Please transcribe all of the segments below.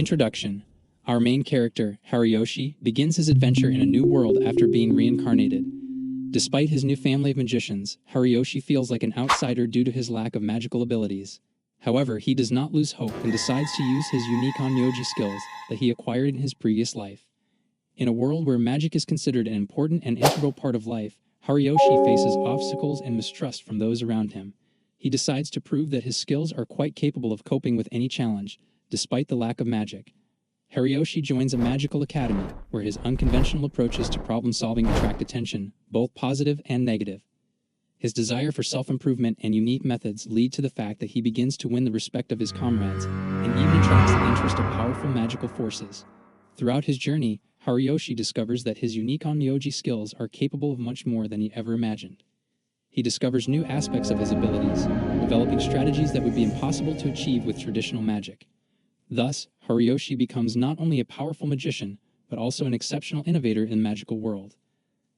Introduction. Our main character, Haruyoshi, begins his adventure in a new world after being reincarnated. Despite his new family of magicians, Haruyoshi feels like an outsider due to his lack of magical abilities. However, he does not lose hope and decides to use his unique Onmyoji skills that he acquired in his previous life. In a world where magic is considered an important and integral part of life, Haruyoshi faces obstacles and mistrust from those around him. He decides to prove that his skills are quite capable of coping with any challenge, despite the lack of magic. Haruyoshi joins a magical academy, where his unconventional approaches to problem-solving attract attention, both positive and negative. His desire for self-improvement and unique methods lead to the fact that he begins to win the respect of his comrades, and even attracts the interest of powerful magical forces. Throughout his journey, Haruyoshi discovers that his unique Onmyoji skills are capable of much more than he ever imagined. He discovers new aspects of his abilities, developing strategies that would be impossible to achieve with traditional magic. Thus, Haruyoshi becomes not only a powerful magician, but also an exceptional innovator in the magical world.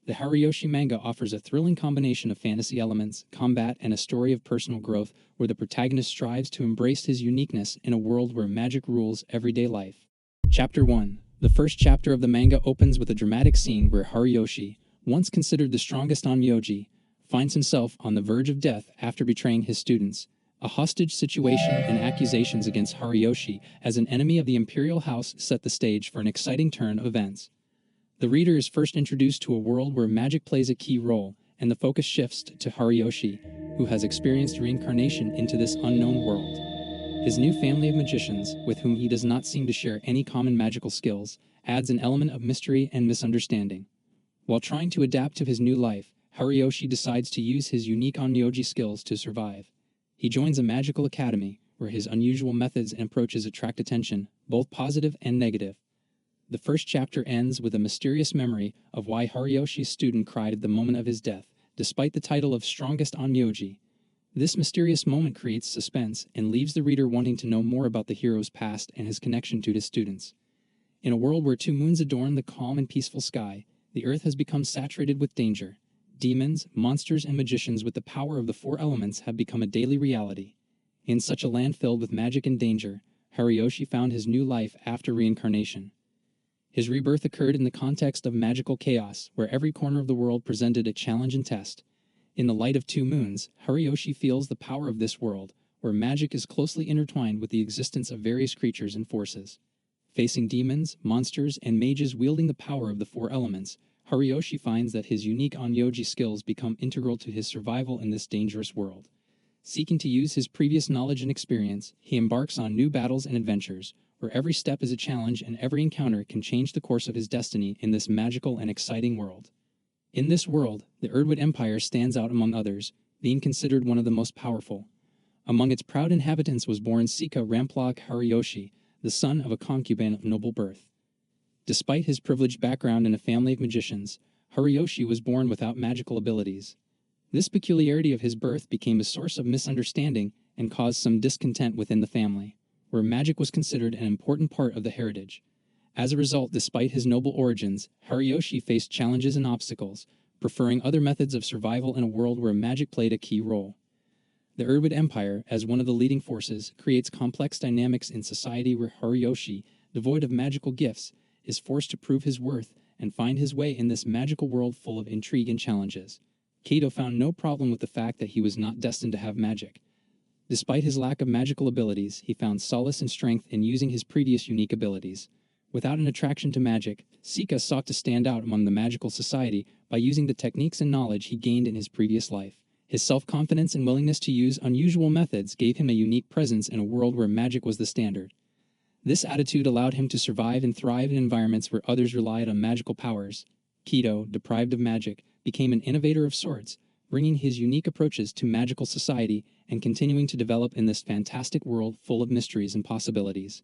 The Haruyoshi manga offers a thrilling combination of fantasy elements, combat, and a story of personal growth where the protagonist strives to embrace his uniqueness in a world where magic rules everyday life. Chapter 1. The first chapter of the manga opens with a dramatic scene where Haruyoshi, once considered the strongest Onmyoji, finds himself on the verge of death after betraying his students. A hostage situation and accusations against Haruyoshi as an enemy of the imperial house set the stage for an exciting turn of events. The reader is first introduced to a world where magic plays a key role, and the focus shifts to Haruyoshi, who has experienced reincarnation into this unknown world. His new family of magicians, with whom he does not seem to share any common magical skills, adds an element of mystery and misunderstanding. While trying to adapt to his new life, Haruyoshi decides to use his unique Onmyoji skills to survive. He joins a magical academy, where his unusual methods and approaches attract attention, both positive and negative. The first chapter ends with a mysterious memory of why Haruyoshi's student cried at the moment of his death, despite the title of Strongest Onmyoji. This mysterious moment creates suspense and leaves the reader wanting to know more about the hero's past and his connection to his students. In a world where two moons adorn the calm and peaceful sky, the earth has become saturated with danger. Demons, monsters, and magicians with the power of the four elements have become a daily reality. In such a land filled with magic and danger, Haruyoshi found his new life after reincarnation. His rebirth occurred in the context of magical chaos, where every corner of the world presented a challenge and test. In the light of two moons, Haruyoshi feels the power of this world, where magic is closely intertwined with the existence of various creatures and forces. Facing demons, monsters, and mages wielding the power of the four elements, Haruyoshi finds that his unique Onmyoji skills become integral to his survival in this dangerous world. Seeking to use his previous knowledge and experience, he embarks on new battles and adventures, where every step is a challenge and every encounter can change the course of his destiny in this magical and exciting world. In this world, the Erdwood Empire stands out among others, being considered one of the most powerful. Among its proud inhabitants was born Sika Ramplog Haruyoshi, the son of a concubine of noble birth. Despite his privileged background in a family of magicians, Haruyoshi was born without magical abilities. This peculiarity of his birth became a source of misunderstanding and caused some discontent within the family, where magic was considered an important part of the heritage. As a result, despite his noble origins, Haruyoshi faced challenges and obstacles, preferring other methods of survival in a world where magic played a key role. The Erdwood Empire, as one of the leading forces, creates complex dynamics in society where Haruyoshi, devoid of magical gifts, is forced to prove his worth and find his way in this magical world full of intrigue and challenges. Kato found no problem with the fact that he was not destined to have magic. Despite his lack of magical abilities, he found solace and strength in using his previous unique abilities. Without an attraction to magic, Sika sought to stand out among the magical society by using the techniques and knowledge he gained in his previous life. His self-confidence and willingness to use unusual methods gave him a unique presence in a world where magic was the standard. This attitude allowed him to survive and thrive in environments where others relied on magical powers. Kato, deprived of magic, became an innovator of sorts, bringing his unique approaches to magical society and continuing to develop in this fantastic world full of mysteries and possibilities.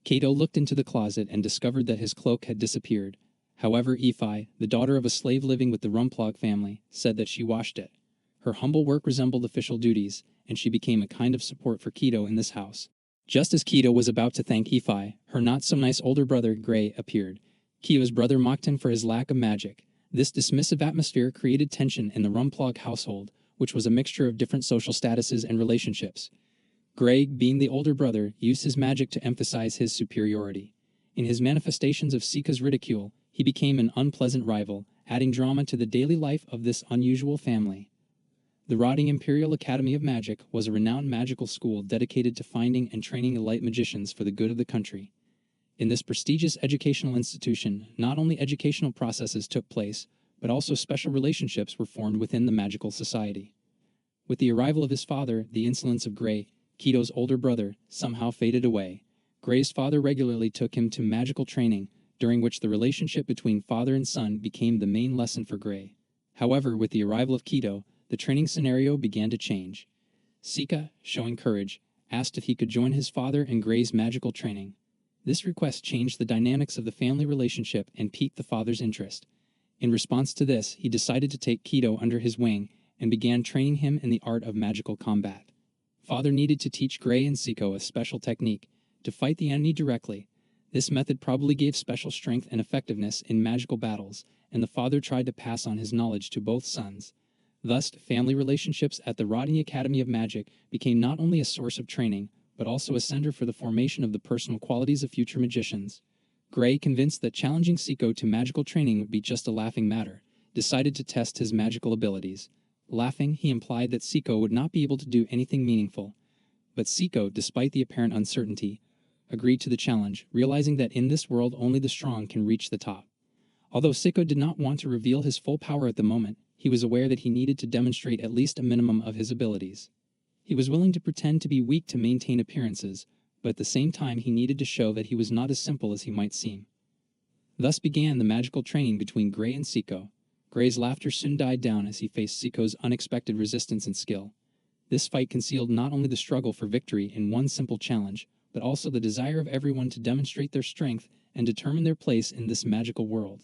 Kato looked into the closet and discovered that his cloak had disappeared. However, Ifai, the daughter of a slave living with the Rumplog family, said that she washed it. Her humble work resembled official duties, and she became a kind of support for Kato in this house. Just as Kato was about to thank Ifai, her not-so-nice older brother, Gray, appeared. Kito's brother mocked him for his lack of magic. This dismissive atmosphere created tension in the Rumplog household, which was a mixture of different social statuses and relationships. Gray, being the older brother, used his magic to emphasize his superiority. In his manifestations of Sika's ridicule, he became an unpleasant rival, adding drama to the daily life of this unusual family. The rotting Imperial Academy of Magic was a renowned magical school dedicated to finding and training elite magicians for the good of the country. In this prestigious educational institution, not only educational processes took place, but also special relationships were formed within the magical society. With the arrival of his father, the insolence of Gray, Kito's older brother, somehow faded away. Gray's father regularly took him to magical training, during which the relationship between father and son became the main lesson for Gray. However, with the arrival of Kito, the training scenario began to change. Sika, showing courage, asked if he could join his father in Gray's magical training. This request changed the dynamics of the family relationship and piqued the father's interest. In response to this, he decided to take Kito under his wing and began training him in the art of magical combat. Father needed to teach Gray and Siko a special technique to fight the enemy directly. This method probably gave special strength and effectiveness in magical battles, and the father tried to pass on his knowledge to both sons. Thus, family relationships at the Rodney Academy of Magic became not only a source of training, but also a center for the formation of the personal qualities of future magicians. Gray, convinced that challenging Siko to magical training would be just a laughing matter, decided to test his magical abilities. Laughing, he implied that Siko would not be able to do anything meaningful. But Siko, despite the apparent uncertainty, agreed to the challenge, realizing that in this world only the strong can reach the top. Although Siko did not want to reveal his full power at the moment, he was aware that he needed to demonstrate at least a minimum of his abilities. He was willing to pretend to be weak to maintain appearances, but at the same time he needed to show that he was not as simple as he might seem. Thus began the magical training between Gray and Siko. Gray's laughter soon died down as he faced Siko's unexpected resistance and skill. This fight concealed not only the struggle for victory in one simple challenge, but also the desire of everyone to demonstrate their strength and determine their place in this magical world.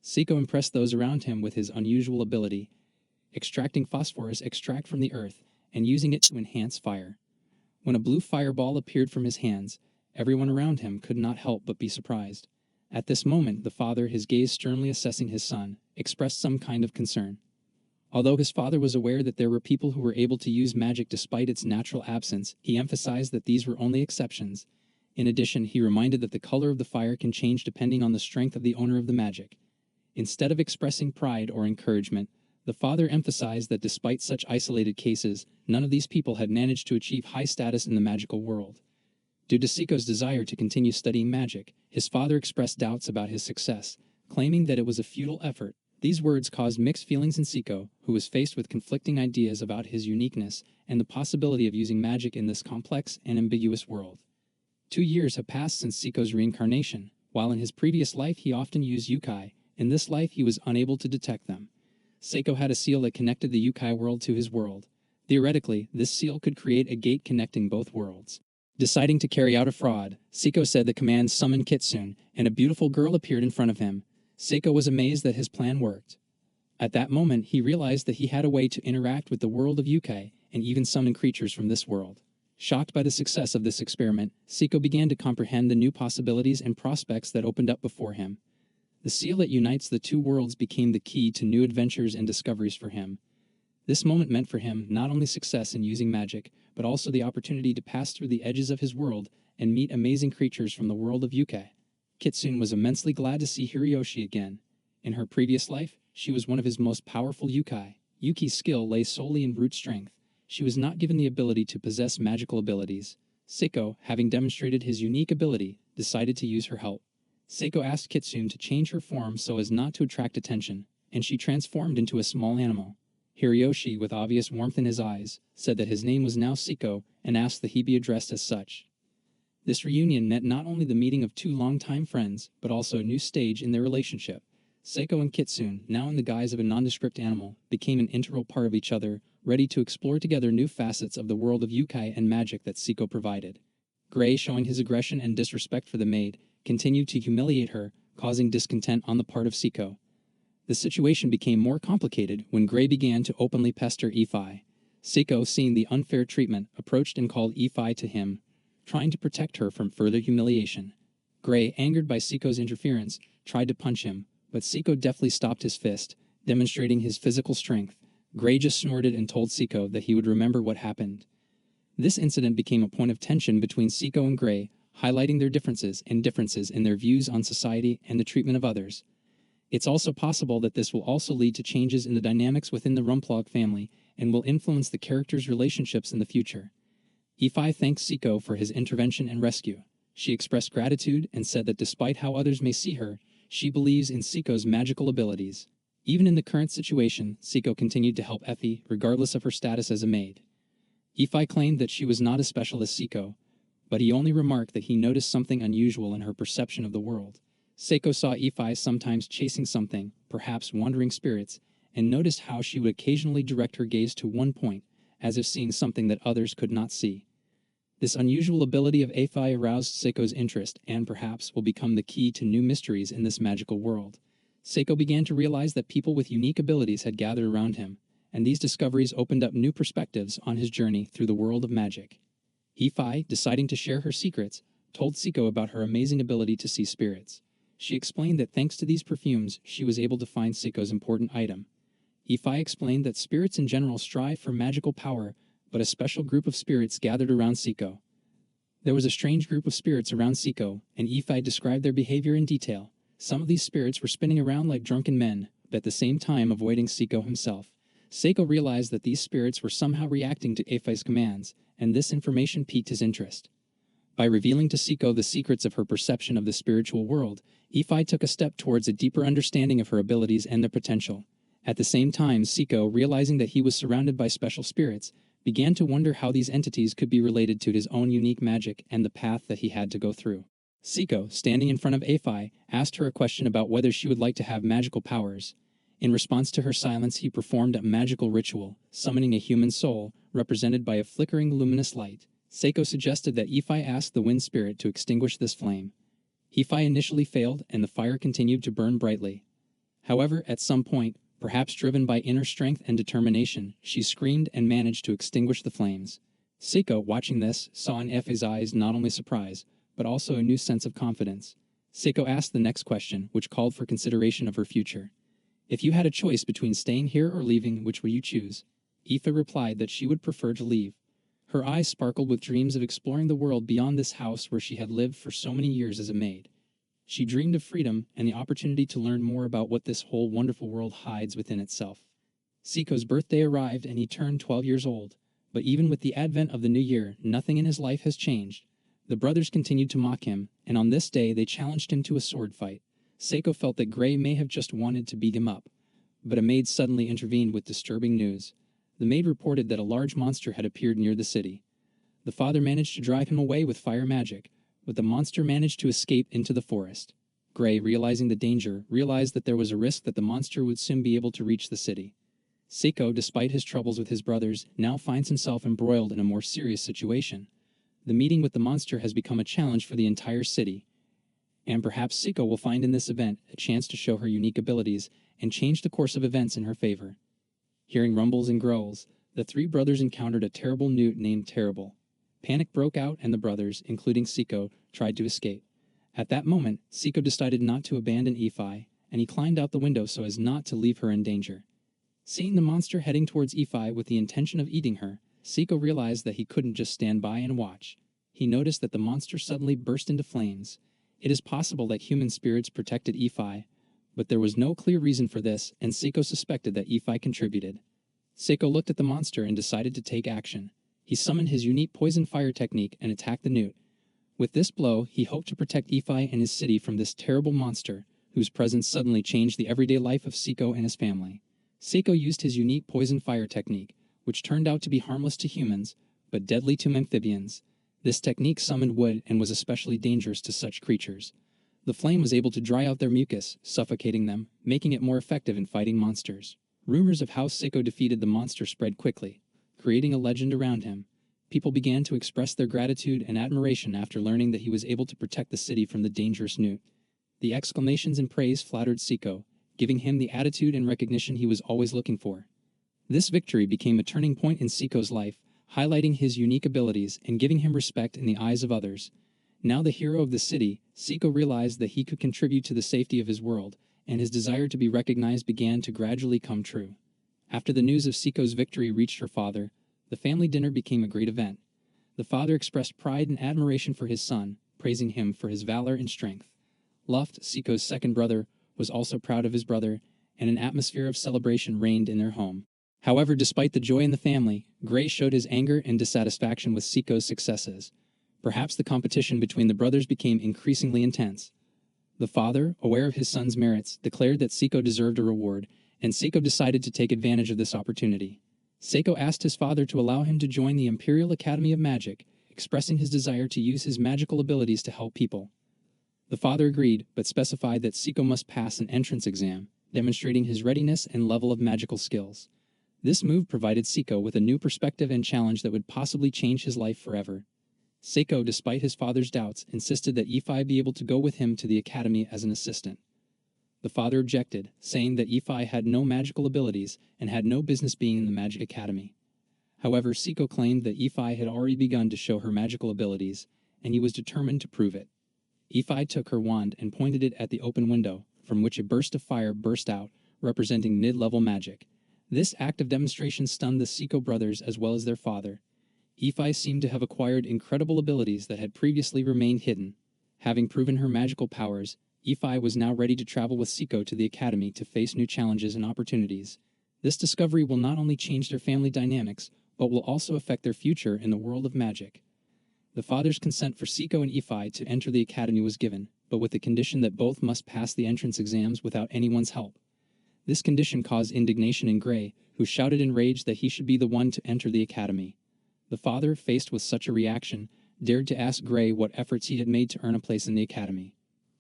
Siko impressed those around him with his unusual ability, extracting phosphorus extract from the earth and using it to enhance fire. When a blue fireball appeared from his hands, everyone around him could not help but be surprised. At this moment, the father, his gaze sternly assessing his son, expressed some kind of concern. Although his father was aware that there were people who were able to use magic despite its natural absence, he emphasized that these were only exceptions. In addition, he reminded that the color of the fire can change depending on the strength of the owner of the magic. Instead of expressing pride or encouragement, the father emphasized that despite such isolated cases, none of these people had managed to achieve high status in the magical world. Due to Siko's desire to continue studying magic, his father expressed doubts about his success, claiming that it was a futile effort. These words caused mixed feelings in Siko, who was faced with conflicting ideas about his uniqueness and the possibility of using magic in this complex and ambiguous world. 2 years have passed since Siko's reincarnation. While in his previous life he often used yukai, in this life he was unable to detect them. Siko had a seal that connected the yukai world to his world. Theoretically, this seal could create a gate connecting both worlds. Deciding to carry out a fraud, Siko said the command summoned Kitsune, and a beautiful girl appeared in front of him. Siko was amazed that his plan worked. At that moment, he realized that he had a way to interact with the world of yukai and even summon creatures from this world. Shocked by the success of this experiment, Siko began to comprehend the new possibilities and prospects that opened up before him. The seal that unites the two worlds became the key to new adventures and discoveries for him. This moment meant for him not only success in using magic, but also the opportunity to pass through the edges of his world and meet amazing creatures from the world of yukai. Kitsune was immensely glad to see Haruyoshi again. In her previous life, she was one of his most powerful yukai. Yuki's skill lay solely in brute strength. She was not given the ability to possess magical abilities. Siko, having demonstrated his unique ability, decided to use her help. Siko asked Kitsune to change her form so as not to attract attention, and she transformed into a small animal. Haruyoshi, with obvious warmth in his eyes, said that his name was now Siko and asked that he be addressed as such. This reunion meant not only the meeting of two longtime friends, but also a new stage in their relationship. Siko and Kitsune, now in the guise of a nondescript animal, became an integral part of each other, ready to explore together new facets of the world of yukai and magic that Siko provided. Gray, showing his aggression and disrespect for the maid, continued to humiliate her, causing discontent on the part of Siko. The situation became more complicated when Gray began to openly pester Ifai. Siko, seeing the unfair treatment, approached and called Ifai to him, trying to protect her from further humiliation. Gray, angered by Siko's interference, tried to punch him, but Siko deftly stopped his fist, demonstrating his physical strength. Gray just snorted and told Siko that he would remember what happened. This incident became a point of tension between Seiko and Gray, highlighting their differences in their views on society and the treatment of others. It's also possible that this will also lead to changes in the dynamics within the Rumplug family and will influence the characters' relationships in the future. Ifi thanks Seiko for his intervention and rescue. She expressed gratitude and said that despite how others may see her, she believes in Seiko's magical abilities. Even in the current situation, Seiko continued to help Effie, regardless of her status as a maid. Ifi claimed that she was not as special as Seiko, but he only remarked that he noticed something unusual in her perception of the world. Seiko saw Ifi sometimes chasing something, perhaps wandering spirits, and noticed how she would occasionally direct her gaze to one point, as if seeing something that others could not see. This unusual ability of Ifi aroused Seiko's interest and perhaps will become the key to new mysteries in this magical world. Seiko began to realize that people with unique abilities had gathered around him, and these discoveries opened up new perspectives on his journey through the world of magic. Ifi, deciding to share her secrets, told Seiko about her amazing ability to see spirits. She explained that thanks to these perfumes, she was able to find Seiko's important item. Ifi explained that spirits in general strive for magical power, but a special group of spirits gathered around Seiko. There was a strange group of spirits around Seiko, and Ifi described their behavior in detail. Some of these spirits were spinning around like drunken men, but at the same time avoiding Seiko himself. Seiko realized that these spirits were somehow reacting to Ifi's commands, and this information piqued his interest. By revealing to Seiko the secrets of her perception of the spiritual world, Ifi took a step towards a deeper understanding of her abilities and their potential. At the same time, Seiko, realizing that he was surrounded by special spirits, began to wonder how these entities could be related to his own unique magic and the path that he had to go through. Seiko, standing in front of Ifi, asked her a question about whether she would like to have magical powers. In response to her silence, he performed a magical ritual, summoning a human soul, represented by a flickering luminous light. Seiko suggested that Ifi ask the wind spirit to extinguish this flame. Ifi initially failed, and the fire continued to burn brightly. However, at some point, perhaps driven by inner strength and determination, she screamed and managed to extinguish the flames. Seiko, watching this, saw in Ifi's eyes not only surprise, but also a new sense of confidence. Seiko asked the next question, which called for consideration of her future. If you had a choice between staying here or leaving, which would you choose? Ifi replied that she would prefer to leave. Her eyes sparkled with dreams of exploring the world beyond this house where she had lived for so many years as a maid. She dreamed of freedom and the opportunity to learn more about what this whole wonderful world hides within itself. Seiko's birthday arrived and he turned 12 years old, but even with the advent of the new year, nothing in his life has changed. The brothers continued to mock him, and on this day they challenged him to a sword fight. Seiko felt that Gray may have just wanted to beat him up, but a maid suddenly intervened with disturbing news. The maid reported that a large monster had appeared near the city. The father managed to drive him away with fire magic, but the monster managed to escape into the forest. Gray, realizing the danger, realized that there was a risk that the monster would soon be able to reach the city. Seiko, despite his troubles with his brothers, now finds himself embroiled in a more serious situation. The meeting with the monster has become a challenge for the entire city, and perhaps Seiko will find in this event a chance to show her unique abilities and change the course of events in her favor. Hearing rumbles and growls, the three brothers encountered a terrible newt named Terrible. Panic broke out and the brothers, including Seiko, tried to escape. At that moment, Seiko decided not to abandon Ifi, and he climbed out the window so as not to leave her in danger. Seeing the monster heading towards Ifi with the intention of eating her, Seiko realized that he couldn't just stand by and watch. He noticed that the monster suddenly burst into flames. It is possible that human spirits protected Ifi, but there was no clear reason for this, and Seiko suspected that Ifi contributed. Seiko looked at the monster and decided to take action. He summoned his unique poison fire technique and attacked the newt. With this blow, he hoped to protect Ifi and his city from this terrible monster, whose presence suddenly changed the everyday life of Seiko and his family. Seiko used his unique poison fire technique, which turned out to be harmless to humans, but deadly to amphibians. This technique summoned wood and was especially dangerous to such creatures. The flame was able to dry out their mucus, suffocating them, making it more effective in fighting monsters. Rumors of how Seiko defeated the monster spread quickly, creating a legend around him. People began to express their gratitude and admiration after learning that he was able to protect the city from the dangerous newt. The exclamations and praise flattered Seiko, giving him the attitude and recognition he was always looking for. This victory became a turning point in Seiko's life, highlighting his unique abilities and giving him respect in the eyes of others. Now the hero of the city, Seiko realized that he could contribute to the safety of his world, and his desire to be recognized began to gradually come true. After the news of Seiko's victory reached her father, the family dinner became a great event. The father expressed pride and admiration for his son, praising him for his valor and strength. Luft, Siko's second brother, was also proud of his brother, and an atmosphere of celebration reigned in their home. However, despite the joy in the family, Gray showed his anger and dissatisfaction with Siko's successes. Perhaps the competition between the brothers became increasingly intense. The father, aware of his son's merits, declared that Siko deserved a reward, and Siko decided to take advantage of this opportunity. Seiko asked his father to allow him to join the Imperial Academy of Magic, expressing his desire to use his magical abilities to help people. The father agreed, but specified that Siko must pass an entrance exam, demonstrating his readiness and level of magical skills. This move provided Siko with a new perspective and challenge that would possibly change his life forever. Seiko, despite his father's doubts, insisted that Ifai be able to go with him to the academy as an assistant. The father objected, saying that Ifai had no magical abilities and had no business being in the Magic Academy. However, Siko claimed that Ifai had already begun to show her magical abilities, and he was determined to prove it. Ifai took her wand and pointed it at the open window, from which a burst of fire burst out, representing mid-level magic. This act of demonstration stunned the Siko brothers as well as their father. Ifai seemed to have acquired incredible abilities that had previously remained hidden. Having proven her magical powers, Ifai was now ready to travel with Siko to the academy to face new challenges and opportunities. This discovery will not only change their family dynamics, but will also affect their future in the world of magic. The father's consent for Siko and Ifai to enter the academy was given, but with the condition that both must pass the entrance exams without anyone's help. This condition caused indignation in Gray, who shouted in rage that he should be the one to enter the academy. The father, faced with such a reaction, dared to ask Gray what efforts he had made to earn a place in the academy.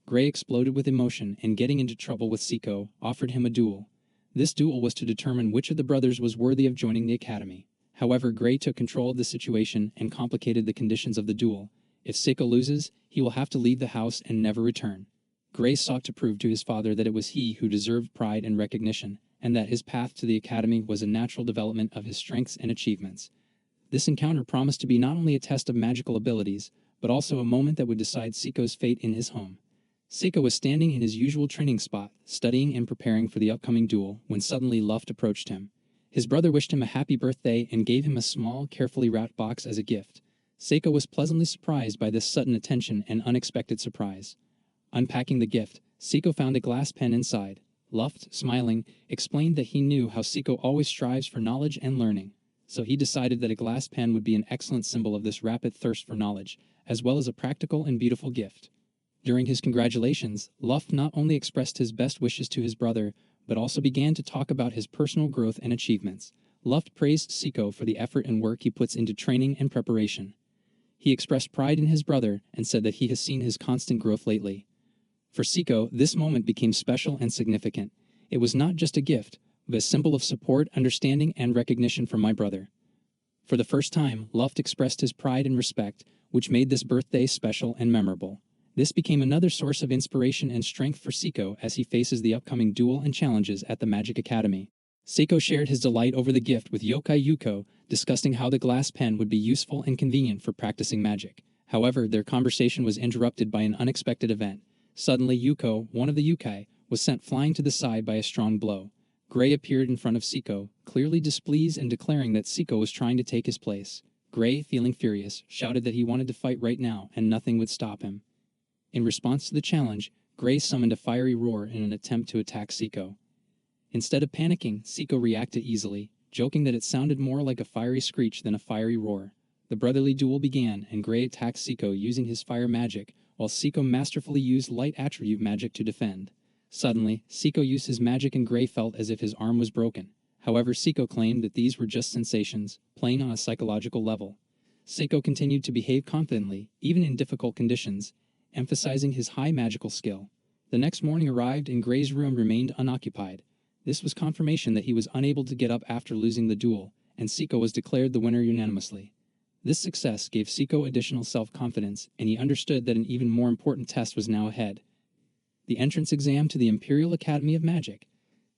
Gray exploded with emotion and, getting into trouble with Siko, offered him a duel. This duel was to determine which of the brothers was worthy of joining the academy. However, Gray took control of the situation and complicated the conditions of the duel. If Siko loses, he will have to leave the house and never return. Gray sought to prove to his father that it was he who deserved pride and recognition, and that his path to the academy was a natural development of his strengths and achievements. This encounter promised to be not only a test of magical abilities, but also a moment that would decide Siko's fate in his home. Siko was standing in his usual training spot, studying and preparing for the upcoming duel, when suddenly Luft approached him. His brother wished him a happy birthday and gave him a small, carefully wrapped box as a gift. Siko was pleasantly surprised by this sudden attention and unexpected surprise. Unpacking the gift, Siko found a glass pen inside. Luft, smiling, explained that he knew how Siko always strives for knowledge and learning, so he decided that a glass pen would be an excellent symbol of this rapid thirst for knowledge, as well as a practical and beautiful gift. During his congratulations, Luft not only expressed his best wishes to his brother, but also began to talk about his personal growth and achievements. Luft praised Siko for the effort and work he puts into training and preparation. He expressed pride in his brother and said that he has seen his constant growth lately. For Siko, this moment became special and significant. It was not just a gift, but a symbol of support, understanding, and recognition from my brother. For the first time, Luft expressed his pride and respect, which made this birthday special and memorable. This became another source of inspiration and strength for Siko as he faces the upcoming duel and challenges at the Magic Academy. Siko shared his delight over the gift with Yokai Yuko, discussing how the glass pen would be useful and convenient for practicing magic. However, their conversation was interrupted by an unexpected event. Suddenly, Yuko, one of the Yukai, was sent flying to the side by a strong blow. Gray appeared in front of Siko, clearly displeased and declaring that Siko was trying to take his place. Gray, feeling furious, shouted that he wanted to fight right now and nothing would stop him. In response to the challenge, Gray summoned a fiery roar in an attempt to attack Siko. Instead of panicking, Siko reacted easily, joking that it sounded more like a fiery screech than a fiery roar. The brotherly duel began, and Gray attacked Siko using his fire magic, while Siko masterfully used light attribute magic to defend. Suddenly, Siko used his magic and Gray felt as if his arm was broken. However, Siko claimed that these were just sensations, playing on a psychological level. Siko continued to behave confidently, even in difficult conditions, emphasizing his high magical skill. The next morning arrived and Gray's room remained unoccupied. This was confirmation that he was unable to get up after losing the duel, and Siko was declared the winner unanimously. This success gave Siko additional self-confidence, and he understood that an even more important test was now ahead: the entrance exam to the Imperial Academy of Magic.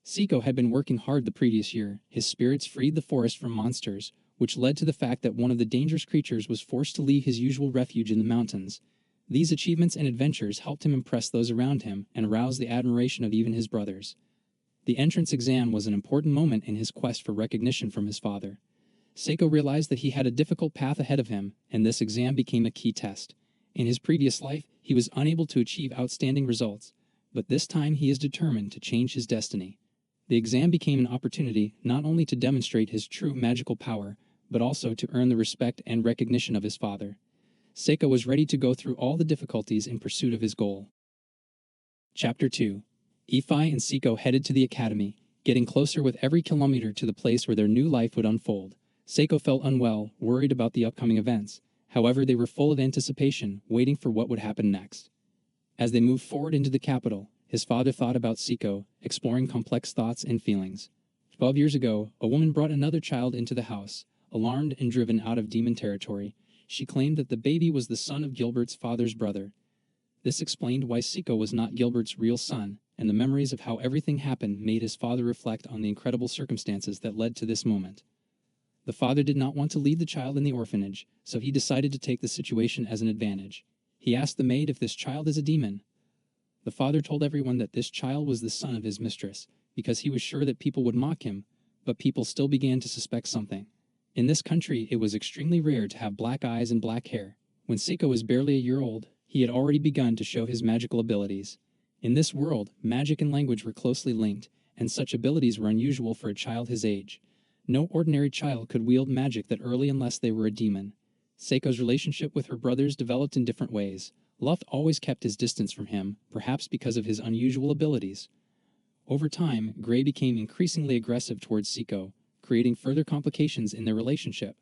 Siko had been working hard the previous year. His spirits freed the forest from monsters, which led to the fact that one of the dangerous creatures was forced to leave his usual refuge in the mountains. These achievements and adventures helped him impress those around him and arouse the admiration of even his brothers. The entrance exam was an important moment in his quest for recognition from his father. Seiko realized that he had a difficult path ahead of him, and this exam became a key test. In his previous life, he was unable to achieve outstanding results, but this time he is determined to change his destiny. The exam became an opportunity not only to demonstrate his true magical power, but also to earn the respect and recognition of his father. Seiko was ready to go through all the difficulties in pursuit of his goal. Chapter 2. Ifai and Seiko headed to the academy, getting closer with every kilometer to the place where their new life would unfold. Seiko felt unwell, worried about the upcoming events. However, they were full of anticipation, waiting for what would happen next. As they moved forward into the capital, his father thought about Seiko, exploring complex thoughts and feelings. 12 years ago, a woman brought another child into the house. Alarmed and driven out of demon territory, she claimed that the baby was the son of Gilbert's father's brother. This explained why Seiko was not Gilbert's real son, and the memories of how everything happened made his father reflect on the incredible circumstances that led to this moment. The father did not want to leave the child in the orphanage, so he decided to take the situation as an advantage. He asked the maid if this child is a demon. The father told everyone that this child was the son of his mistress, because he was sure that people would mock him, but people still began to suspect something. In this country, it was extremely rare to have black eyes and black hair. When Seiko was barely a year old, he had already begun to show his magical abilities. In this world, magic and language were closely linked, and such abilities were unusual for a child his age. No ordinary child could wield magic that early unless they were a demon. Seiko's relationship with her brothers developed in different ways. Luft always kept his distance from him, perhaps because of his unusual abilities. Over time, Gray became increasingly aggressive towards Seiko, creating further complications in their relationship.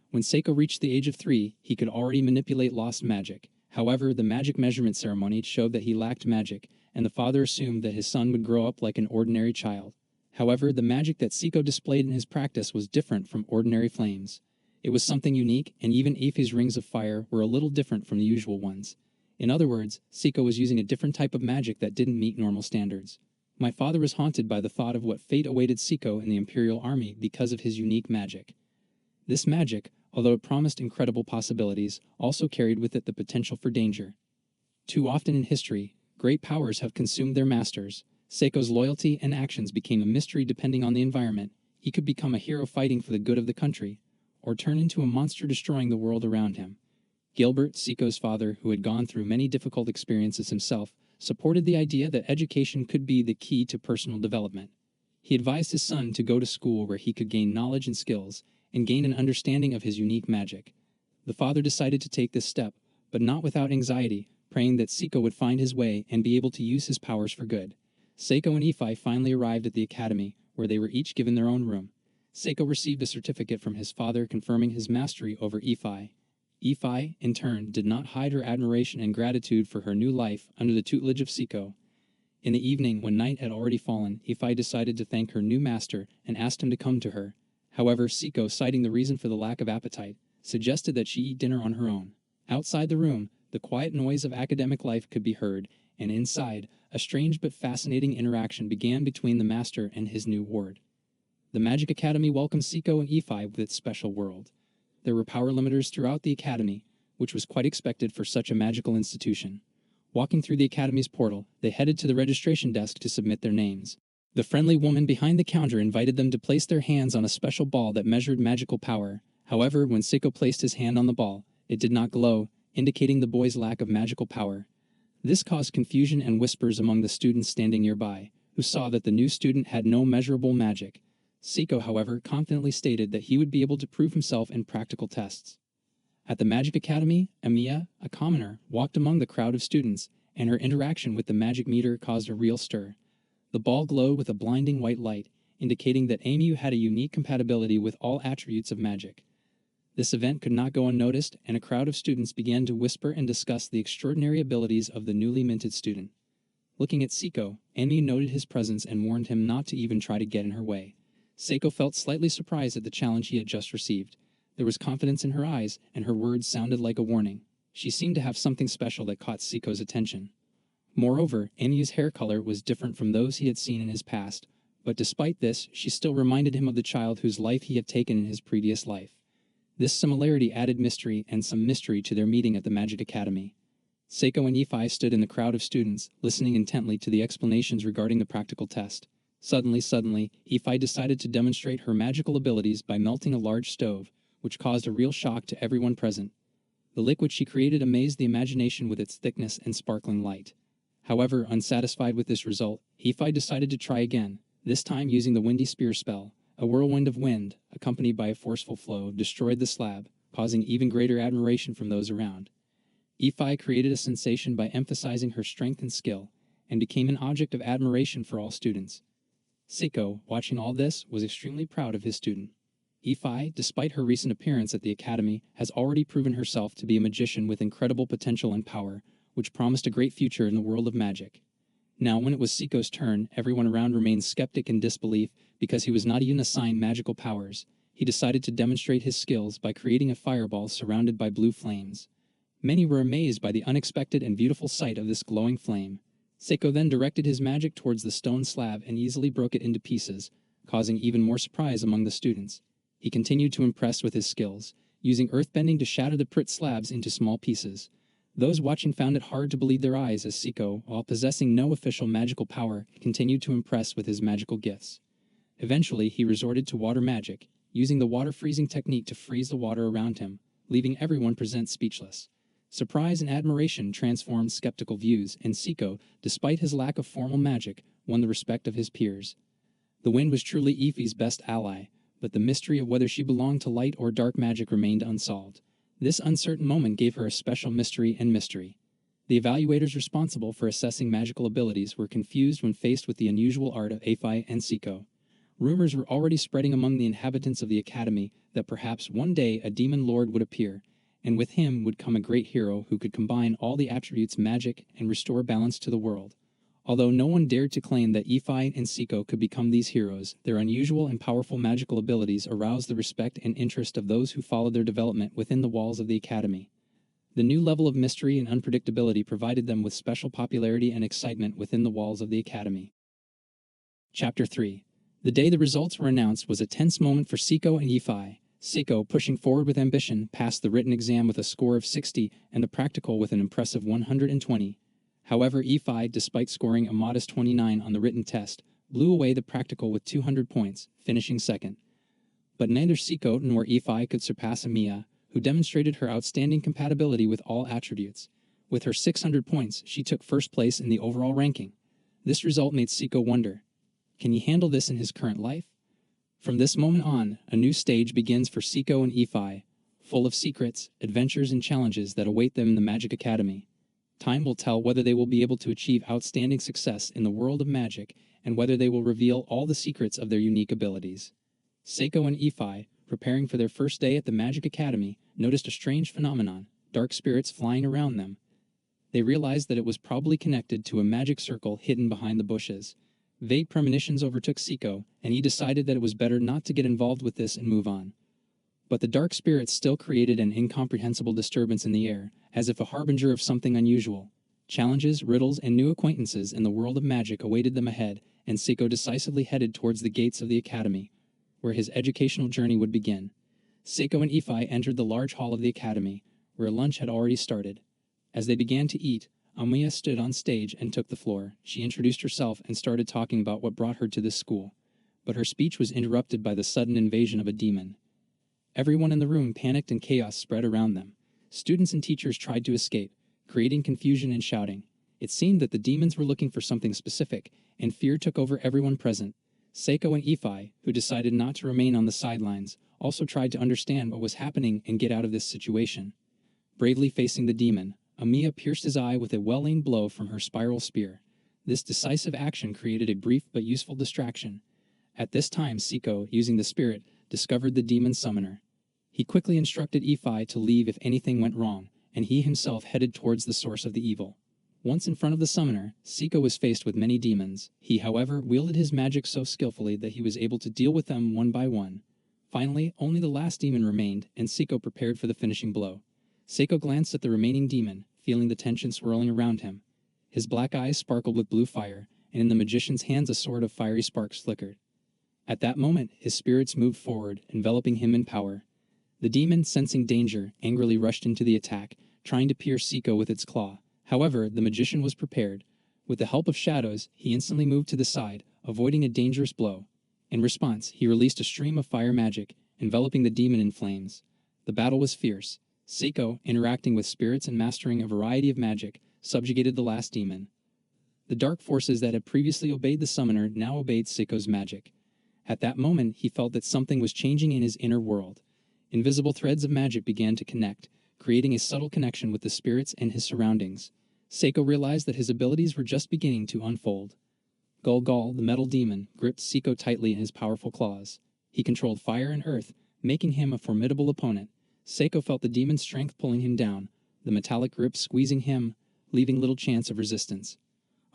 When Seiko reached the age of 3, he could already manipulate lost magic. However, the magic measurement ceremony showed that he lacked magic, and the father assumed that his son would grow up like an ordinary child. However, the magic that Seiko displayed in his practice was different from ordinary flames. It was something unique, and even Ifei's rings of fire were a little different from the usual ones. In other words, Seiko was using a different type of magic that didn't meet normal standards. My father was haunted by the thought of what fate awaited Seiko in the Imperial Army because of his unique magic. This magic, although it promised incredible possibilities, also carried with it the potential for danger. Too often in history, great powers have consumed their masters. Seiko's loyalty and actions became a mystery depending on the environment. He could become a hero fighting for the good of the country, or turn into a monster destroying the world around him. Gilbert, Seiko's father, who had gone through many difficult experiences himself, supported the idea that education could be the key to personal development. He advised his son to go to school where he could gain knowledge and skills, and gain an understanding of his unique magic. The father decided to take this step, but not without anxiety, praying that Seiko would find his way and be able to use his powers for good. Seiko and Ifei finally arrived at the academy, where they were each given their own room. Seiko received a certificate from his father confirming his mastery over Ifei. Ifei, in turn, did not hide her admiration and gratitude for her new life under the tutelage of Seiko. In the evening, when night had already fallen, Ifei decided to thank her new master and asked him to come to her. However, Seiko, citing the reason for the lack of appetite, suggested that she eat dinner on her own. Outside the room, the quiet noise of academic life could be heard, and inside, a strange but fascinating interaction began between the master and his new ward. The Magic Academy welcomed Seiko and Ifei with its special world. There were power limiters throughout the academy, which was quite expected for such a magical institution. Walking through the academy's portal, they headed to the registration desk to submit their names. The friendly woman behind the counter invited them to place their hands on a special ball that measured magical power. However, when Seiko placed his hand on the ball, it did not glow, indicating the boy's lack of magical power. This caused confusion and whispers among the students standing nearby, who saw that the new student had no measurable magic. Seiko, however, confidently stated that he would be able to prove himself in practical tests. At the Magic Academy, Amiya, a commoner, walked among the crowd of students, and her interaction with the magic meter caused a real stir. The ball glowed with a blinding white light, indicating that Amiya had a unique compatibility with all attributes of magic. This event could not go unnoticed, and a crowd of students began to whisper and discuss the extraordinary abilities of the newly minted student. Looking at Seiko, Amiya noted his presence and warned him not to even try to get in her way. Seiko felt slightly surprised at the challenge he had just received. There was confidence in her eyes, and her words sounded like a warning. She seemed to have something special that caught Seiko's attention. Moreover, Amiya's hair color was different from those he had seen in his past, but despite this, she still reminded him of the child whose life he had taken in his previous life. This similarity added mystery and some mystery to their meeting at the Magic Academy. Seiko and Ifei stood in the crowd of students, listening intently to the explanations regarding the practical test. Suddenly, Ifi decided to demonstrate her magical abilities by melting a large stove, which caused a real shock to everyone present. The liquid she created amazed the imagination with its thickness and sparkling light. However, unsatisfied with this result, Ifi decided to try again, this time using the windy spear spell. A whirlwind of wind, accompanied by a forceful flow, destroyed the slab, causing even greater admiration from those around. Ifi created a sensation by emphasizing her strength and skill, and became an object of admiration for all students. Seiko, watching all this, was extremely proud of his student. Ifi, despite her recent appearance at the academy, has already proven herself to be a magician with incredible potential and power, which promised a great future in the world of magic. Now, when it was Seiko's turn, everyone around remained skeptic in disbelief because he was not even assigned magical powers. He decided to demonstrate his skills by creating a fireball surrounded by blue flames. Many were amazed by the unexpected and beautiful sight of this glowing flame. Seiko then directed his magic towards the stone slab and easily broke it into pieces, causing even more surprise among the students. He continued to impress with his skills, using earthbending to shatter the prit slabs into small pieces. Those watching found it hard to believe their eyes as Seiko, while possessing no official magical power, continued to impress with his magical gifts. Eventually, he resorted to water magic, using the water freezing technique to freeze the water around him, leaving everyone present speechless. Surprise and admiration transformed skeptical views, and Seiko, despite his lack of formal magic, won the respect of his peers. The wind was truly Ifi's best ally, but the mystery of whether she belonged to light or dark magic remained unsolved. This uncertain moment gave her a special mystery. The evaluators responsible for assessing magical abilities were confused when faced with the unusual art of Ifi and Seiko. Rumors were already spreading among the inhabitants of the academy that perhaps one day a demon lord would appear, and with him would come a great hero who could combine all the attributes magic and restore balance to the world. Although no one dared to claim that Ifi and Seiko could become these heroes, their unusual and powerful magical abilities aroused the respect and interest of those who followed their development within the walls of the academy. The new level of mystery and unpredictability provided them with special popularity and excitement within the walls of the academy. Chapter 3. The day the results were announced was a tense moment for Seiko and Ifi. Seiko, pushing forward with ambition, passed the written exam with a score of 60 and the practical with an impressive 120. However, Ifi, despite scoring a modest 29 on the written test, blew away the practical with 200 points, finishing second. But neither Seiko nor Ifi could surpass Amiya, who demonstrated her outstanding compatibility with all attributes. With her 600 points, she took first place in the overall ranking. This result made Seiko wonder, can he handle this in his current life? From this moment on, a new stage begins for Seiko and Ifi, full of secrets, adventures, and challenges that await them in the Magic Academy. Time will tell whether they will be able to achieve outstanding success in the world of magic and whether they will reveal all the secrets of their unique abilities. Seiko and Ifi, preparing for their first day at the Magic Academy, noticed a strange phenomenon, dark spirits flying around them. They realized that it was probably connected to a magic circle hidden behind the bushes. Vague premonitions overtook Seiko, and he decided that it was better not to get involved with this and move on. But the dark spirits still created an incomprehensible disturbance in the air, as if a harbinger of something unusual. Challenges, riddles, and new acquaintances in the world of magic awaited them ahead, and Seiko decisively headed towards the gates of the academy, where his educational journey would begin. Seiko and Ifi entered the large hall of the academy, where lunch had already started. As they began to eat, Amiya stood on stage and took the floor. She introduced herself and started talking about what brought her to this school. But her speech was interrupted by the sudden invasion of a demon. Everyone in the room panicked and chaos spread around them. Students and teachers tried to escape, creating confusion and shouting. It seemed that the demons were looking for something specific, and fear took over everyone present. Seiko and Ifi, who decided not to remain on the sidelines, also tried to understand what was happening and get out of this situation. Bravely facing the demon, Amiya pierced his eye with a well-aimed blow from her spiral spear. This decisive action created a brief but useful distraction. At this time, Seiko, using the spirit, discovered the demon summoner. He quickly instructed Ifi to leave if anything went wrong, and he himself headed towards the source of the evil. Once in front of the summoner, Seiko was faced with many demons. He, however, wielded his magic so skillfully that he was able to deal with them one by one. Finally, only the last demon remained, and Seiko prepared for the finishing blow. Seiko glanced at the remaining demon, feeling the tension swirling around him. His black eyes sparkled with blue fire, and in the magician's hands a sword of fiery sparks flickered. At that moment, his spirits moved forward, enveloping him in power. The demon, sensing danger, angrily rushed into the attack, trying to pierce Seiko with its claw. However, the magician was prepared. With the help of shadows, he instantly moved to the side, avoiding a dangerous blow. In response, he released a stream of fire magic, enveloping the demon in flames. The battle was fierce. Seiko, interacting with spirits and mastering a variety of magic, subjugated the last demon. The dark forces that had previously obeyed the summoner now obeyed Seiko's magic. At that moment, he felt that something was changing in his inner world. Invisible threads of magic began to connect, creating a subtle connection with the spirits and his surroundings. Seiko realized that his abilities were just beginning to unfold. Gul, the metal demon, gripped Seiko tightly in his powerful claws. He controlled fire and earth, making him a formidable opponent. Seiko felt the demon's strength pulling him down, the metallic grip squeezing him, leaving little chance of resistance.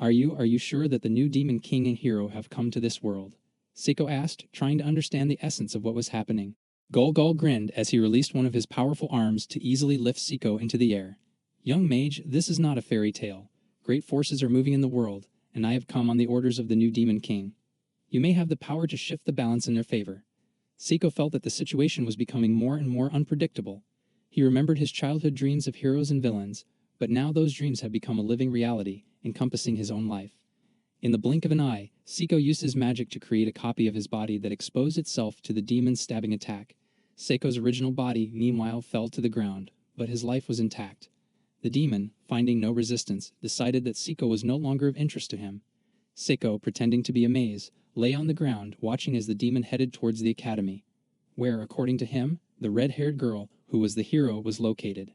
Are you sure that the new demon king and hero have come to this world? Seiko asked, trying to understand the essence of what was happening. Gul grinned as he released one of his powerful arms to easily lift Seiko into the air. Young mage, this is not a fairy tale. Great forces are moving in the world, and I have come on the orders of the new demon king. You may have the power to shift the balance in their favor. Seiko felt that the situation was becoming more and more unpredictable. He remembered his childhood dreams of heroes and villains, but now those dreams had become a living reality, encompassing his own life. In the blink of an eye, Seiko used his magic to create a copy of his body that exposed itself to the demon's stabbing attack. Seiko's original body, meanwhile, fell to the ground, but his life was intact. The demon, finding no resistance, decided that Seiko was no longer of interest to him. Seiko, pretending to be amazed, lay on the ground, watching as the demon headed towards the academy, where, according to him, the red-haired girl, who was the hero, was located.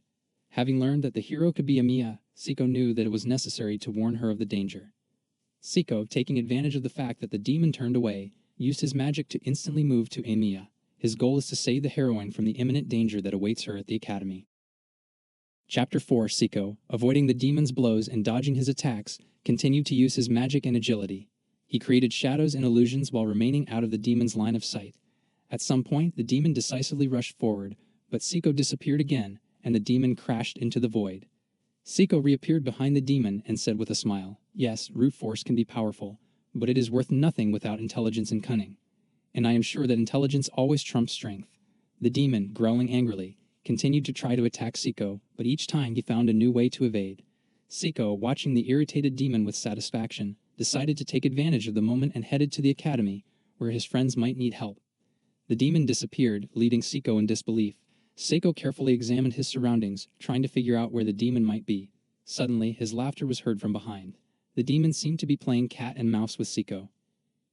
Having learned that the hero could be Amiya, Seiko knew that it was necessary to warn her of the danger. Seiko, taking advantage of the fact that the demon turned away, used his magic to instantly move to Amiya. His goal is to save the heroine from the imminent danger that awaits her at the academy. Chapter 4. Seiko, avoiding the demon's blows and dodging his attacks, continued to use his magic and agility. He created shadows and illusions while remaining out of the demon's line of sight. At some point, the demon decisively rushed forward, but Seiko disappeared again, and the demon crashed into the void. Seiko reappeared behind the demon and said with a smile, "Yes, brute force can be powerful, but it is worth nothing without intelligence and cunning. And I am sure that intelligence always trumps strength." The demon, growling angrily, continued to try to attack Seiko, but each time he found a new way to evade. Seiko, watching the irritated demon with satisfaction, decided to take advantage of the moment and headed to the academy, where his friends might need help. The demon disappeared, leaving Seiko in disbelief. Seiko carefully examined his surroundings, trying to figure out where the demon might be. Suddenly, his laughter was heard from behind. The demon seemed to be playing cat and mouse with Seiko.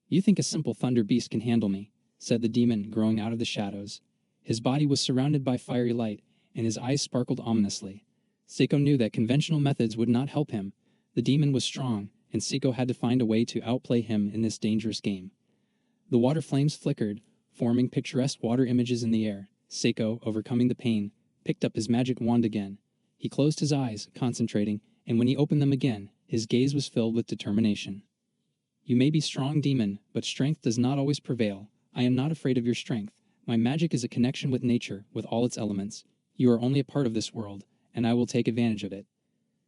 "You think a simple thunder beast can handle me?" said the demon, growing out of the shadows. His body was surrounded by fiery light, and his eyes sparkled ominously. Seiko knew that conventional methods would not help him. The demon was strong, and Seiko had to find a way to outplay him in this dangerous game. The water flames flickered, forming picturesque water images in the air. Seiko, overcoming the pain, picked up his magic wand again. He closed his eyes, concentrating, and when he opened them again, his gaze was filled with determination. "You may be strong, demon, but strength does not always prevail. I am not afraid of your strength. My magic is a connection with nature, with all its elements. You are only a part of this world, and I will take advantage of it."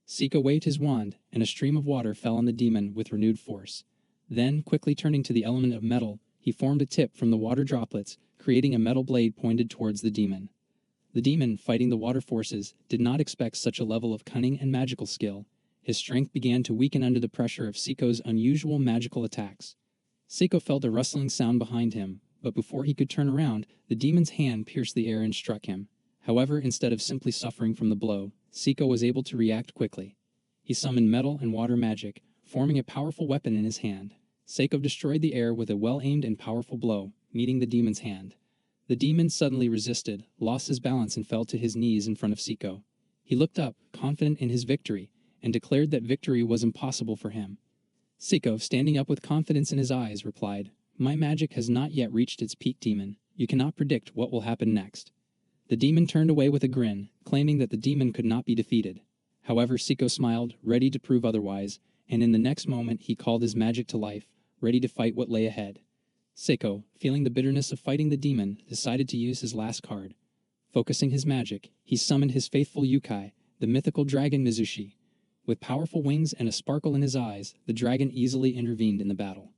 Seiko waved his wand, and a stream of water fell on the demon with renewed force. Then, quickly turning to the element of metal, he formed a tip from the water droplets, creating a metal blade pointed towards the demon. The demon, fighting the water forces, did not expect such a level of cunning and magical skill. His strength began to weaken under the pressure of Seiko's unusual magical attacks. Seiko felt a rustling sound behind him, but before he could turn around, the demon's hand pierced the air and struck him. However, instead of simply suffering from the blow, Seiko was able to react quickly. He summoned metal and water magic, forming a powerful weapon in his hand. Seiko destroyed the air with a well-aimed and powerful blow, meeting the demon's hand. The demon suddenly resisted, lost his balance and fell to his knees in front of Seiko. He looked up, confident in his victory, and declared that victory was impossible for him. Seiko, standing up with confidence in his eyes, replied, "My magic has not yet reached its peak, demon. You cannot predict what will happen next." The demon turned away with a grin, claiming that the demon could not be defeated. However, Seiko smiled, ready to prove otherwise, and in the next moment he called his magic to life, ready to fight what lay ahead. Seiko, feeling the bitterness of fighting the demon, decided to use his last card. Focusing his magic, he summoned his faithful Yukai, the mythical dragon Mizushi. With powerful wings and a sparkle in his eyes, the dragon easily intervened in the battle.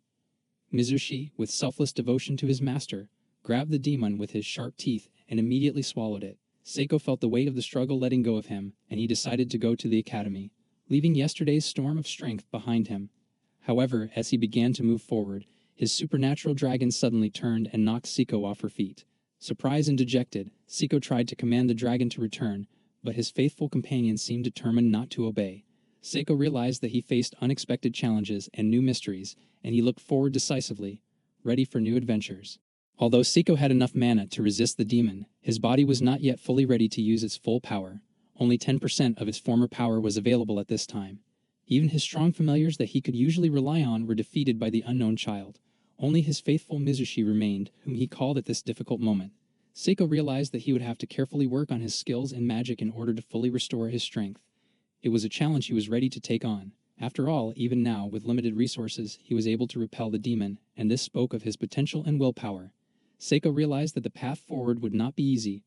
Mizushi, with selfless devotion to his master, grabbed the demon with his sharp teeth and immediately swallowed it. Seiko felt the weight of the struggle letting go of him, and he decided to go to the academy. leaving yesterday's storm of strength behind him. However, as he began to move forward, his supernatural dragon suddenly turned and knocked Seiko off her feet. Surprised and dejected, Seiko tried to command the dragon to return, but his faithful companion seemed determined not to obey. Seiko realized that he faced unexpected challenges and new mysteries, and he looked forward decisively, ready for new adventures. Although Seiko had enough mana to resist the demon, his body was not yet fully ready to use its full power. Only 10% of its former power was available at this time. Even his strong familiars that he could usually rely on were defeated by the unknown child. Only his faithful Mizushi remained, whom he called at this difficult moment. Seiko realized that he would have to carefully work on his skills and magic in order to fully restore his strength. It was a challenge he was ready to take on. After all, even now, with limited resources, he was able to repel the demon, and this spoke of his potential and willpower. Seiko realized that the path forward would not be easy,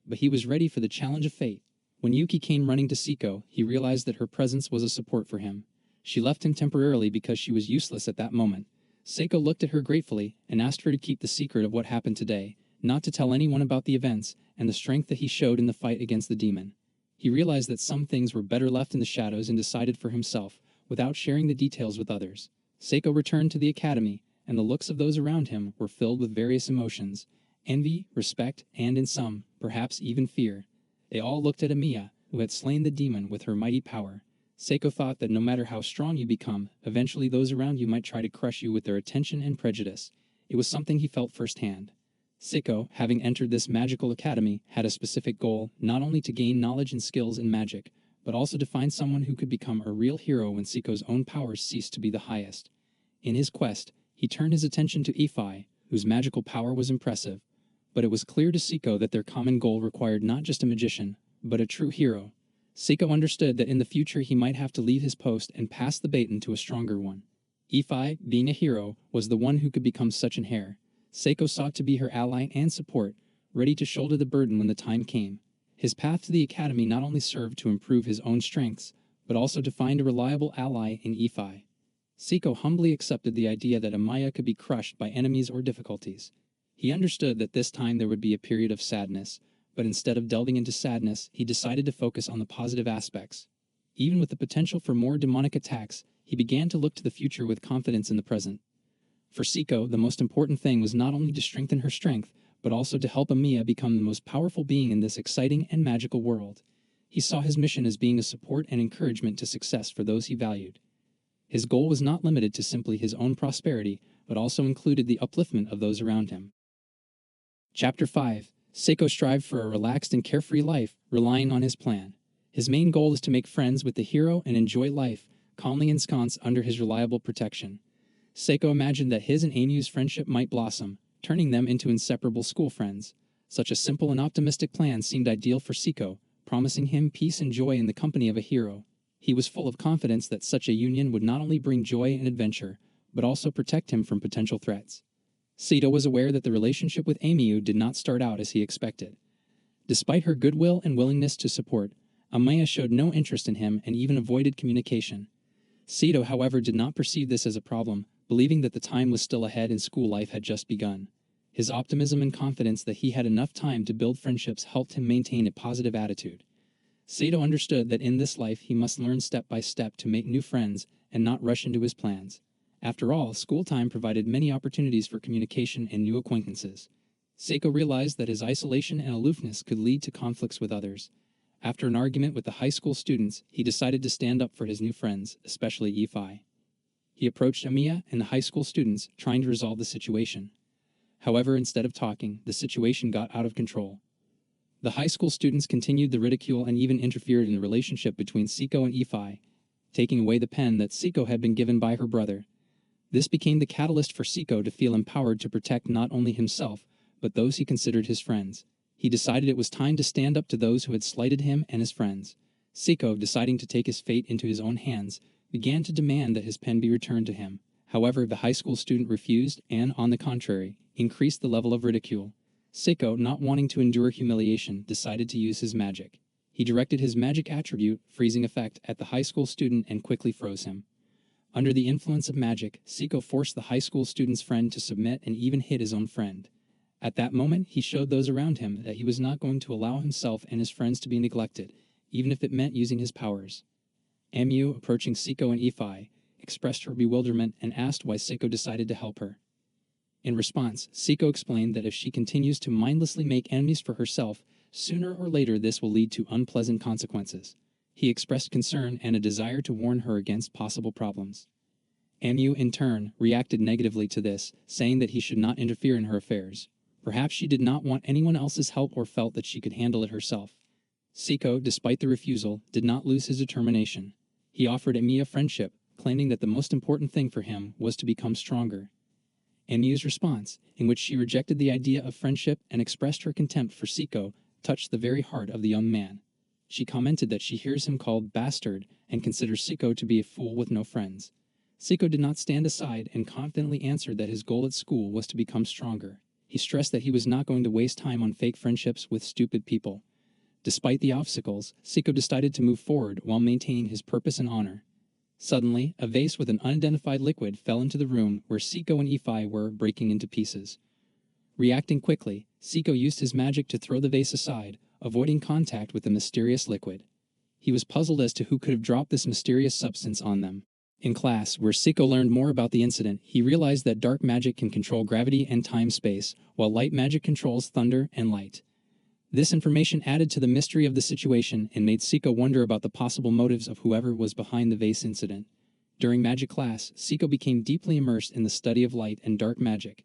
but he was ready for the challenge of fate. When Yuki came running to Seiko, he realized that her presence was a support for him. She left him temporarily because she was useless at that moment. Seiko looked at her gratefully and asked her to keep the secret of what happened today, not to tell anyone about the events and the strength that he showed in the fight against the demon. He realized that some things were better left in the shadows and decided for himself, without sharing the details with others. Seiko returned to the academy, and the looks of those around him were filled with various emotions: envy, respect, and in some, perhaps even fear. They all looked at Amiya, who had slain the demon with her mighty power. Seiko thought that no matter how strong you become, eventually those around you might try to crush you with their attention and prejudice. It was something he felt firsthand. Seiko, having entered this magical academy, had a specific goal, not only to gain knowledge and skills in magic, but also to find someone who could become a real hero when Seiko's own powers ceased to be the highest. In his quest, he turned his attention to Ifai, whose magical power was impressive. But it was clear to Seiko that their common goal required not just a magician, but a true hero. Seiko understood that in the future he might have to leave his post and pass the baton to a stronger one. Ifai, being a hero, was the one who could become such an heir. Seiko sought to be her ally and support, ready to shoulder the burden when the time came. His path to the academy not only served to improve his own strengths, but also to find a reliable ally in Ifai. Seiko humbly accepted the idea that Amaya could be crushed by enemies or difficulties. He understood that this time there would be a period of sadness, but instead of delving into sadness, he decided to focus on the positive aspects. Even with the potential for more demonic attacks, he began to look to the future with confidence in the present. For Seiko, the most important thing was not only to strengthen her strength, but also to help Amiya become the most powerful being in this exciting and magical world. He saw his mission as being a support and encouragement to success for those he valued. His goal was not limited to simply his own prosperity, but also included the upliftment of those around him. Chapter 5. Seiko strived for a relaxed and carefree life, relying on his plan. His main goal is to make friends with the hero and enjoy life, calmly ensconced under his reliable protection. Seiko imagined that his and Amyu's friendship might blossom, turning them into inseparable school friends. Such a simple and optimistic plan seemed ideal for Seiko, promising him peace and joy in the company of a hero. He was full of confidence that such a union would not only bring joy and adventure, but also protect him from potential threats. Seito was aware that the relationship with Amyu did not start out as he expected. Despite her goodwill and willingness to support, Amaya showed no interest in him and even avoided communication. Seito, however, did not perceive this as a problem, believing that the time was still ahead and school life had just begun. His optimism and confidence that he had enough time to build friendships helped him maintain a positive attitude. Seito understood that in this life he must learn step by step to make new friends and not rush into his plans. After all, school time provided many opportunities for communication and new acquaintances. Seiko realized that his isolation and aloofness could lead to conflicts with others. After an argument with the high school students, he decided to stand up for his new friends, especially Ifai. He approached Amiya and the high school students, trying to resolve the situation. However, instead of talking, the situation got out of control. The high school students continued the ridicule and even interfered in the relationship between Seiko and Ifai, taking away the pen that Seiko had been given by her brother. This became the catalyst for Seiko to feel empowered to protect not only himself, but those he considered his friends. He decided it was time to stand up to those who had slighted him and his friends. Seiko, deciding to take his fate into his own hands, began to demand that his pen be returned to him. However, the high school student refused and, on the contrary, increased the level of ridicule. Seiko, not wanting to endure humiliation, decided to use his magic. He directed his magic attribute, freezing effect, at the high school student and quickly froze him. Under the influence of magic, Seiko forced the high school student's friend to submit and even hit his own friend. At that moment, he showed those around him that he was not going to allow himself and his friends to be neglected, even if it meant using his powers. Mu, approaching Siko and Ifi, expressed her bewilderment and asked why Siko decided to help her. In response, Siko explained that if she continues to mindlessly make enemies for herself, sooner or later this will lead to unpleasant consequences. He expressed concern and a desire to warn her against possible problems. Mu, in turn, reacted negatively to this, saying that he should not interfere in her affairs. Perhaps she did not want anyone else's help or felt that she could handle it herself. Siko, despite the refusal, did not lose his determination. He offered Emi a friendship, claiming that the most important thing for him was to become stronger. Emi's response, in which she rejected the idea of friendship and expressed her contempt for Siko, touched the very heart of the young man. She commented that she hears him called bastard and considers Siko to be a fool with no friends. Siko did not stand aside and confidently answered that his goal at school was to become stronger. He stressed that he was not going to waste time on fake friendships with stupid people. Despite the obstacles, Siko decided to move forward while maintaining his purpose and honor. Suddenly, a vase with an unidentified liquid fell into the room where Siko and Ifi were breaking into pieces. Reacting quickly, Siko used his magic to throw the vase aside, avoiding contact with the mysterious liquid. He was puzzled as to who could have dropped this mysterious substance on them. In class, where Siko learned more about the incident, he realized that dark magic can control gravity and time-space, while light magic controls thunder and light. This information added to the mystery of the situation and made Siko wonder about the possible motives of whoever was behind the vase incident. During magic class, Siko became deeply immersed in the study of light and dark magic.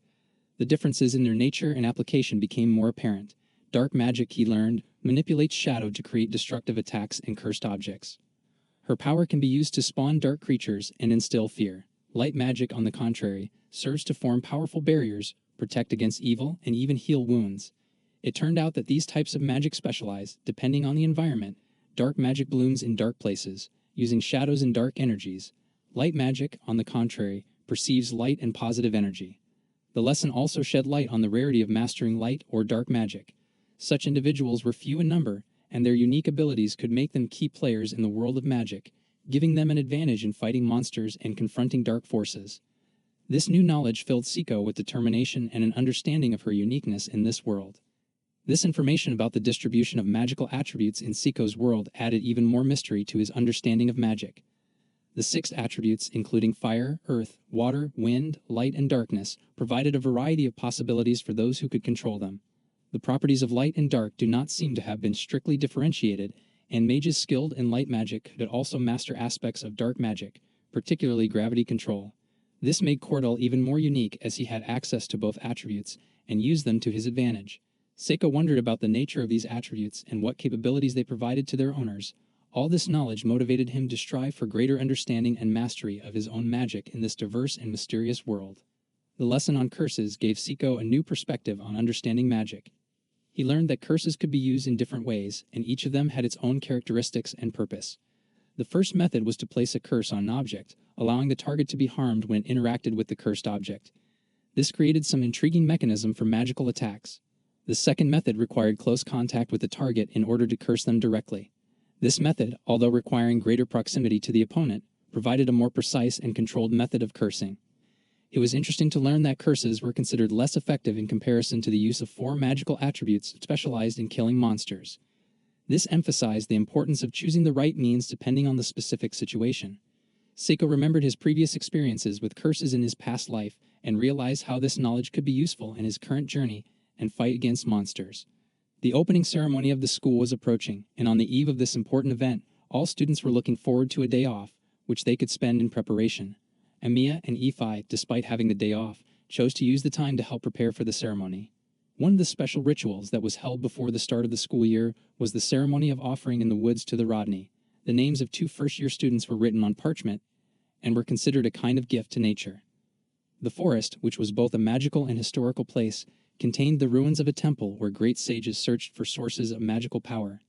The differences in their nature and application became more apparent. Dark magic, he learned, manipulates shadow to create destructive attacks and cursed objects. Her power can be used to spawn dark creatures and instill fear. Light magic, on the contrary, serves to form powerful barriers, protect against evil, and even heal wounds. It turned out that these types of magic specialize, depending on the environment. Dark magic blooms in dark places, using shadows and dark energies. Light magic, on the contrary, perceives light and positive energy. The lesson also shed light on the rarity of mastering light or dark magic. Such individuals were few in number, and their unique abilities could make them key players in the world of magic, giving them an advantage in fighting monsters and confronting dark forces. This new knowledge filled Siko with determination and an understanding of her uniqueness in this world. This information about the distribution of magical attributes in Siko's world added even more mystery to his understanding of magic. The 6 attributes, including fire, earth, water, wind, light, and darkness, provided a variety of possibilities for those who could control them. The properties of light and dark do not seem to have been strictly differentiated, and mages skilled in light magic could also master aspects of dark magic, particularly gravity control. This made Cordell even more unique as he had access to both attributes and used them to his advantage. Siko wondered about the nature of these attributes and what capabilities they provided to their owners. All this knowledge motivated him to strive for greater understanding and mastery of his own magic in this diverse and mysterious world. The lesson on curses gave Siko a new perspective on understanding magic. He learned that curses could be used in different ways, and each of them had its own characteristics and purpose. The first method was to place a curse on an object, allowing the target to be harmed when it interacted with the cursed object. This created some intriguing mechanism for magical attacks. The second method required close contact with the target in order to curse them directly. This method, although requiring greater proximity to the opponent, provided a more precise and controlled method of cursing. It was interesting to learn that curses were considered less effective in comparison to the use of 4 magical attributes specialized in killing monsters. This emphasized the importance of choosing the right means depending on the specific situation. Siko remembered his previous experiences with curses in his past life and realized how this knowledge could be useful in his current journey and fight against monsters. The opening ceremony of the school was approaching, and on the eve of this important event, all students were looking forward to a day off, which they could spend in preparation. Amiya and Ifi, despite having the day off, chose to use the time to help prepare for the ceremony. One of the special rituals that was held before the start of the school year was the ceremony of offering in the woods to the Rodney. The names of 2 first-year students were written on parchment and were considered a kind of gift to nature. The forest, which was both a magical and historical place, contained the ruins of a temple where great sages searched for sources of magical power.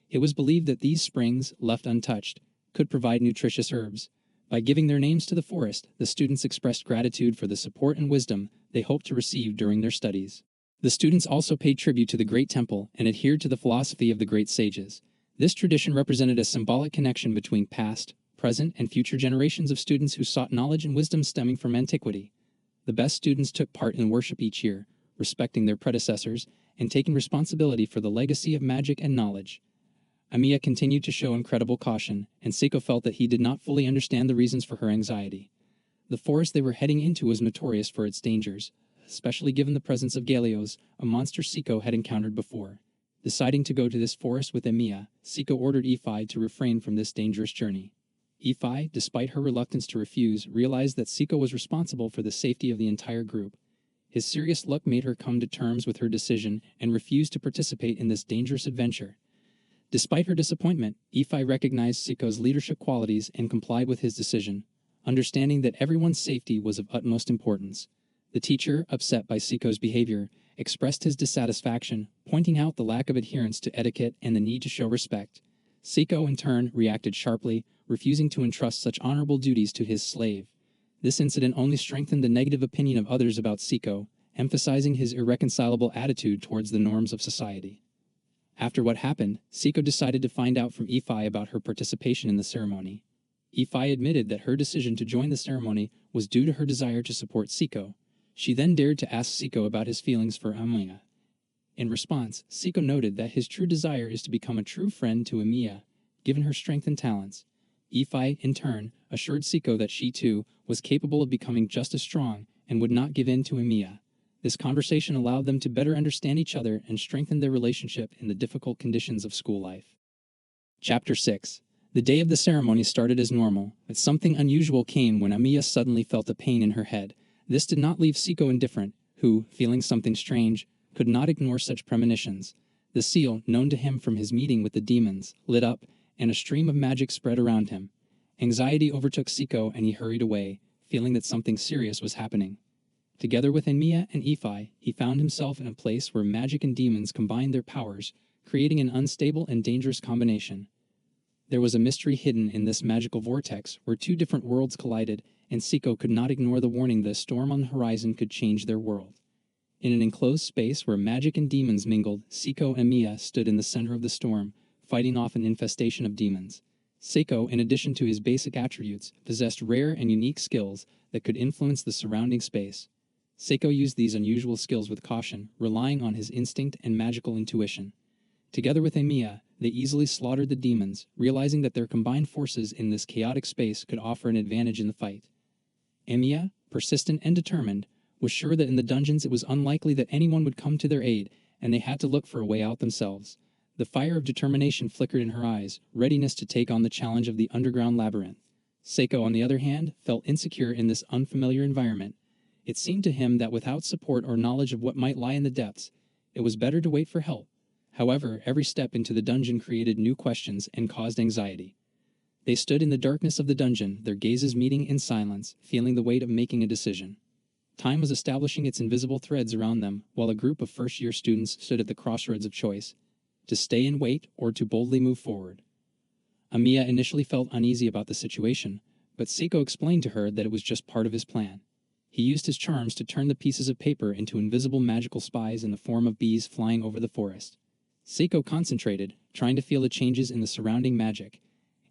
It was believed that these springs, left untouched, could provide nutritious herbs. By giving their names to the forest, the students expressed gratitude for the support and wisdom they hoped to receive during their studies. The students also paid tribute to the great temple and adhered to the philosophy of the great sages. This tradition represented a symbolic connection between past, present, and future generations of students who sought knowledge and wisdom stemming from antiquity. The best students took part in worship each year, respecting their predecessors and taking responsibility for the legacy of magic and knowledge. Amiya continued to show incredible caution, and Seiko felt that he did not fully understand the reasons for her anxiety. The forest they were heading into was notorious for its dangers, especially given the presence of Galeos, a monster Seiko had encountered before. Deciding to go to this forest with Amiya, Seiko ordered Ifai to refrain from this dangerous journey. Ifai, despite her reluctance to refuse, realized that Seiko was responsible for the safety of the entire group. His serious look made her come to terms with her decision and refuse to participate in this dangerous adventure. Despite her disappointment, Ifai recognized Seiko's leadership qualities and complied with his decision, understanding that everyone's safety was of utmost importance. The teacher, upset by Seiko's behavior, expressed his dissatisfaction, pointing out the lack of adherence to etiquette and the need to show respect. Seiko, in turn, reacted sharply, refusing to entrust such honorable duties to his slave. This incident only strengthened the negative opinion of others about Seiko, emphasizing his irreconcilable attitude towards the norms of society. After what happened, Seiko decided to find out from Ifai about her participation in the ceremony. Ifai admitted that her decision to join the ceremony was due to her desire to support Seiko. She then dared to ask Seiko about his feelings for Amiya. In response, Seiko noted that his true desire is to become a true friend to Amiya, given her strength and talents. Ifai, in turn, assured Seiko that she too was capable of becoming just as strong and would not give in to Amiya. This conversation allowed them to better understand each other and strengthen their relationship in the difficult conditions of school life. Chapter 6. The day of the ceremony started as normal, but something unusual came when Amiya suddenly felt a pain in her head. This did not leave Seiko indifferent, who, feeling something strange, could not ignore such premonitions. The seal, known to him from his meeting with the demons, lit up, and a stream of magic spread around him. Anxiety overtook Seiko and he hurried away, feeling that something serious was happening. Together with Amiya and Ifai, he found himself in a place where magic and demons combined their powers, creating an unstable and dangerous combination. There was a mystery hidden in this magical vortex where two different worlds collided, and Seiko could not ignore the warning that a storm on the horizon could change their world. In an enclosed space where magic and demons mingled, Seiko and Amiya stood in the center of the storm, fighting off an infestation of demons. Seiko, in addition to his basic attributes, possessed rare and unique skills that could influence the surrounding space. Seiko used these unusual skills with caution, relying on his instinct and magical intuition. Together with Amiya, they easily slaughtered the demons, realizing that their combined forces in this chaotic space could offer an advantage in the fight. Amiya, persistent and determined, was sure that in the dungeons it was unlikely that anyone would come to their aid, and they had to look for a way out themselves. The fire of determination flickered in her eyes, readiness to take on the challenge of the underground labyrinth. Seiko, on the other hand, felt insecure in this unfamiliar environment. It seemed to him that without support or knowledge of what might lie in the depths, it was better to wait for help. However, every step into the dungeon created new questions and caused anxiety. They stood in the darkness of the dungeon, their gazes meeting in silence, feeling the weight of making a decision. Time was establishing its invisible threads around them, while a group of first-year students stood at the crossroads of choice, to stay and wait or to boldly move forward. Amiya initially felt uneasy about the situation, but Seiko explained to her that it was just part of his plan. He used his charms to turn the pieces of paper into invisible magical spies in the form of bees flying over the forest. Seiko concentrated, trying to feel the changes in the surrounding magic.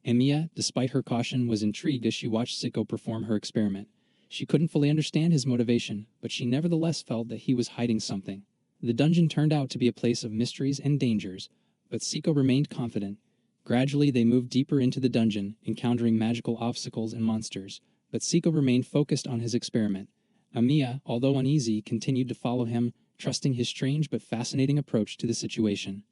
Amiya, despite her caution, was intrigued as she watched Seiko perform her experiment. She couldn't fully understand his motivation, but she nevertheless felt that he was hiding something. The dungeon turned out to be a place of mysteries and dangers, but Seiko remained confident. Gradually they moved deeper into the dungeon, encountering magical obstacles and monsters, but Seiko remained focused on his experiment. Amiya, although uneasy, continued to follow him, trusting his strange but fascinating approach to the situation.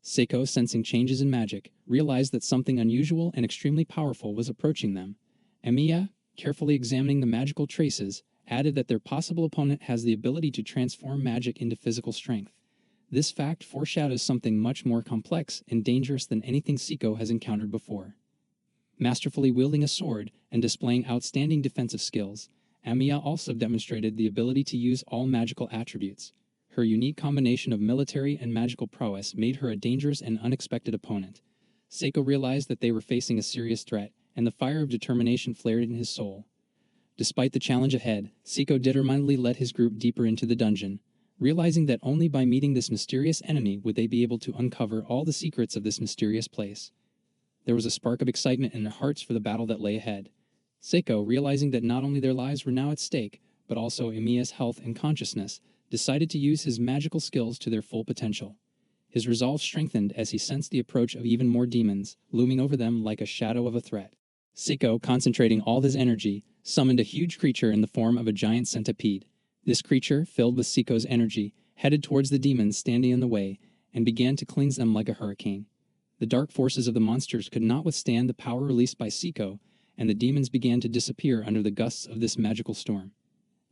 Seiko, sensing changes in magic, realized that something unusual and extremely powerful was approaching them. Amiya, carefully examining the magical traces, added that their possible opponent has the ability to transform magic into physical strength. This fact foreshadows something much more complex and dangerous than anything Seiko has encountered before. Masterfully wielding a sword and displaying outstanding defensive skills, Amiya also demonstrated the ability to use all magical attributes. Her unique combination of military and magical prowess made her a dangerous and unexpected opponent. Seiko realized that they were facing a serious threat, and the fire of determination flared in his soul. Despite the challenge ahead, Seiko determinedly led his group deeper into the dungeon, realizing that only by meeting this mysterious enemy would they be able to uncover all the secrets of this mysterious place. There was a spark of excitement in their hearts for the battle that lay ahead. Seiko, realizing that not only their lives were now at stake, but also Amiya's health and consciousness, decided to use his magical skills to their full potential. His resolve strengthened as he sensed the approach of even more demons, looming over them like a shadow of a threat. Seiko, concentrating all his energy, summoned a huge creature in the form of a giant centipede. This creature, filled with Seiko's energy, headed towards the demons standing in the way and began to cleanse them like a hurricane. The dark forces of the monsters could not withstand the power released by Seiko, and the demons began to disappear under the gusts of this magical storm.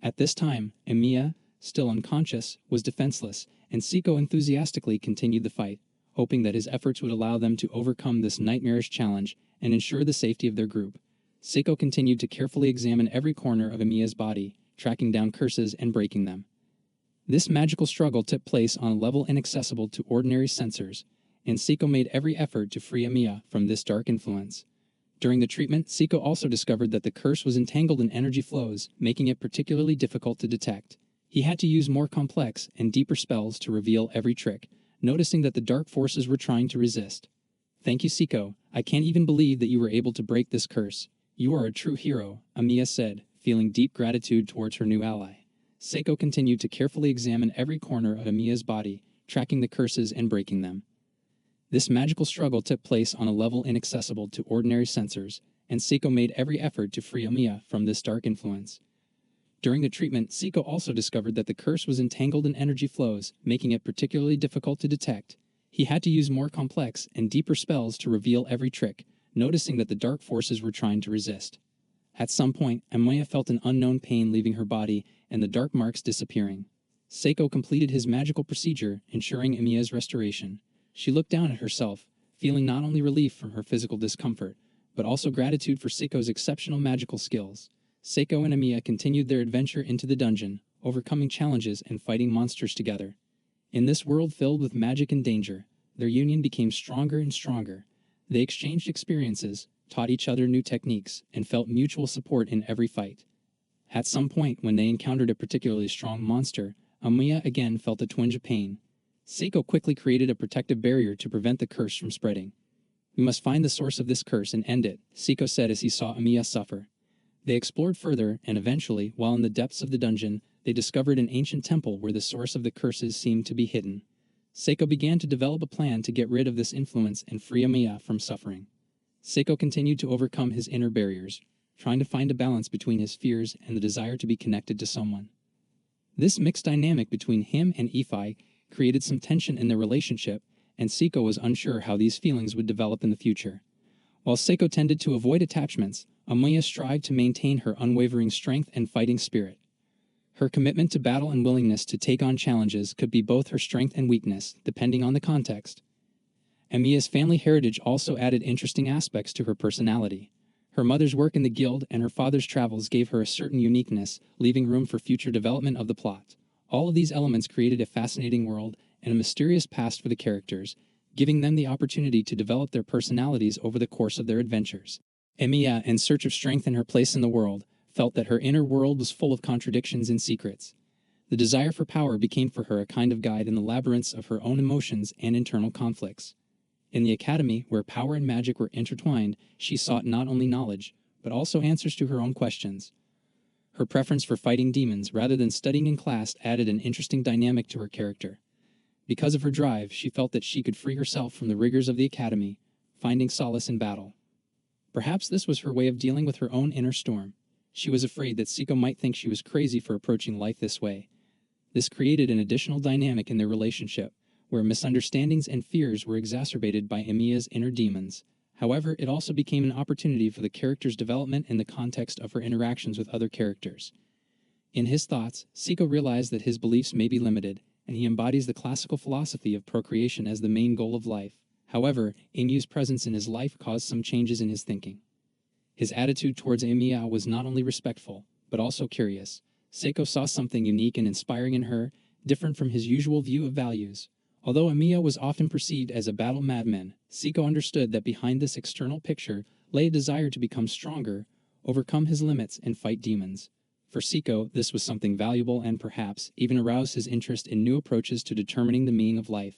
At this time, Emiya, still unconscious, was defenseless, and Seiko enthusiastically continued the fight, hoping that his efforts would allow them to overcome this nightmarish challenge and ensure the safety of their group. Seiko continued to carefully examine every corner of Emiya's body, tracking down curses and breaking them. This magical struggle took place on a level inaccessible to ordinary sensors, and Seiko made every effort to free Emiya from this dark influence. During the treatment, Seiko also discovered that the curse was entangled in energy flows, making it particularly difficult to detect. He had to use more complex and deeper spells to reveal every trick, noticing that the dark forces were trying to resist. "Thank you, Seiko. I can't even believe that you were able to break this curse. You are a true hero," Emiya said, feeling deep gratitude towards her new ally. Seiko continued to carefully examine every corner of Emiya's body, tracking the curses and breaking them. This magical struggle took place on a level inaccessible to ordinary sensors, and Seiko made every effort to free Emiya from this dark influence. During the treatment, Seiko also discovered that the curse was entangled in energy flows, making it particularly difficult to detect. He had to use more complex and deeper spells to reveal every trick, noticing that the dark forces were trying to resist. At some point, Emiya felt an unknown pain leaving her body and the dark marks disappearing. Seiko completed his magical procedure, ensuring Emiya's restoration. She looked down at herself, feeling not only relief from her physical discomfort, but also gratitude for Seiko's exceptional magical skills. Seiko and Emiya continued their adventure into the dungeon, overcoming challenges and fighting monsters together. In this world filled with magic and danger, their union became stronger and stronger. They exchanged experiences, taught each other new techniques, and felt mutual support in every fight. At some point, when they encountered a particularly strong monster, Emiya again felt a twinge of pain. Seiko quickly created a protective barrier to prevent the curse from spreading. "We must find the source of this curse and end it," Seiko said as he saw Emiya suffer. They explored further, and eventually, while in the depths of the dungeon, they discovered an ancient temple where the source of the curses seemed to be hidden. Seiko began to develop a plan to get rid of this influence and free Emiya from suffering. Seiko continued to overcome his inner barriers, trying to find a balance between his fears and the desire to be connected to someone. This mixed dynamic between him and Ifai created some tension in their relationship, and Seiko was unsure how these feelings would develop in the future. While Seiko tended to avoid attachments, Emiya strived to maintain her unwavering strength and fighting spirit. Her commitment to battle and willingness to take on challenges could be both her strength and weakness, depending on the context. Emiya's family heritage also added interesting aspects to her personality. Her mother's work in the guild and her father's travels gave her a certain uniqueness, leaving room for future development of the plot. All of these elements created a fascinating world and a mysterious past for the characters, giving them the opportunity to develop their personalities over the course of their adventures. Emiya, in search of strength in her place in the world, felt that her inner world was full of contradictions and secrets. The desire for power became for her a kind of guide in the labyrinths of her own emotions and internal conflicts. In the academy, where power and magic were intertwined, she sought not only knowledge, but also answers to her own questions. Her preference for fighting demons rather than studying in class added an interesting dynamic to her character. Because of her drive, she felt that she could free herself from the rigors of the academy, finding solace in battle. Perhaps this was her way of dealing with her own inner storm. She was afraid that Seiko might think she was crazy for approaching life this way. This created an additional dynamic in their relationship, where misunderstandings and fears were exacerbated by Emiya's inner demons. However, it also became an opportunity for the character's development in the context of her interactions with other characters. In his thoughts, Seiko realized that his beliefs may be limited, and he embodies the classical philosophy of procreation as the main goal of life. However, Emiyu's presence in his life caused some changes in his thinking. His attitude towards Emiya was not only respectful, but also curious. Seiko saw something unique and inspiring in her, different from his usual view of values. Although Emiya was often perceived as a battle madman, Seiko understood that behind this external picture lay a desire to become stronger, overcome his limits, and fight demons. For Seiko, this was something valuable and perhaps even aroused his interest in new approaches to determining the meaning of life.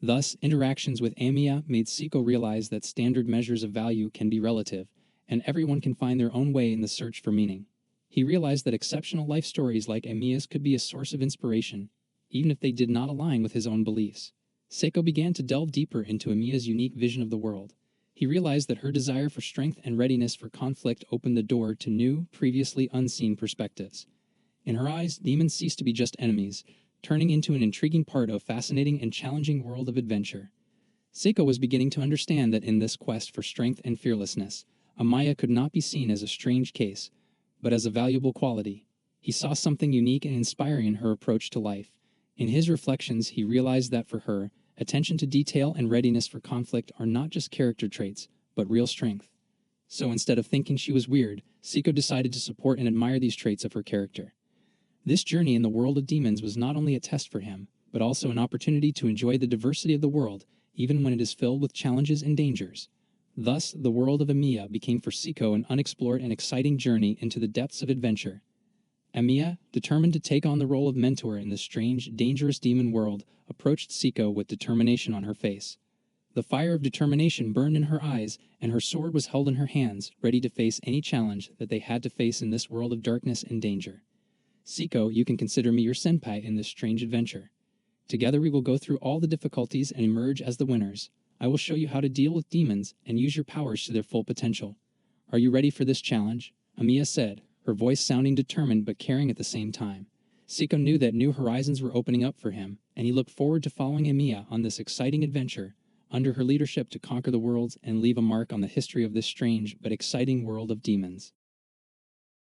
Thus, interactions with Emiya made Seiko realize that standard measures of value can be relative, and everyone can find their own way in the search for meaning. He realized that exceptional life stories like Emiya's could be a source of inspiration, even if they did not align with his own beliefs. Seiko began to delve deeper into Amiya's unique vision of the world. He realized that her desire for strength and readiness for conflict opened the door to new, previously unseen perspectives. In her eyes, demons ceased to be just enemies, turning into an intriguing part of a fascinating and challenging world of adventure. Seiko was beginning to understand that in this quest for strength and fearlessness, Amiya could not be seen as a strange case, but as a valuable quality. He saw something unique and inspiring in her approach to life. In his reflections, he realized that for her, attention to detail and readiness for conflict are not just character traits, but real strength. So instead of thinking she was weird, Seiko decided to support and admire these traits of her character. This journey in the world of demons was not only a test for him, but also an opportunity to enjoy the diversity of the world, even when it is filled with challenges and dangers. Thus, the world of Amiya became for Seiko an unexplored and exciting journey into the depths of adventure. Amiya, determined to take on the role of mentor in this strange, dangerous demon world, approached Seiko with determination on her face. The fire of determination burned in her eyes, and her sword was held in her hands, ready to face any challenge that they had to face in this world of darkness and danger. Seiko, you can consider me your senpai in this strange adventure. Together we will go through all the difficulties and emerge as the winners. I will show you how to deal with demons and use your powers to their full potential. Are you ready for this challenge? Amiya said, her voice sounding determined but caring at the same time. Seiko knew that new horizons were opening up for him, and he looked forward to following Amiya on this exciting adventure, under her leadership to conquer the worlds and leave a mark on the history of this strange but exciting world of demons.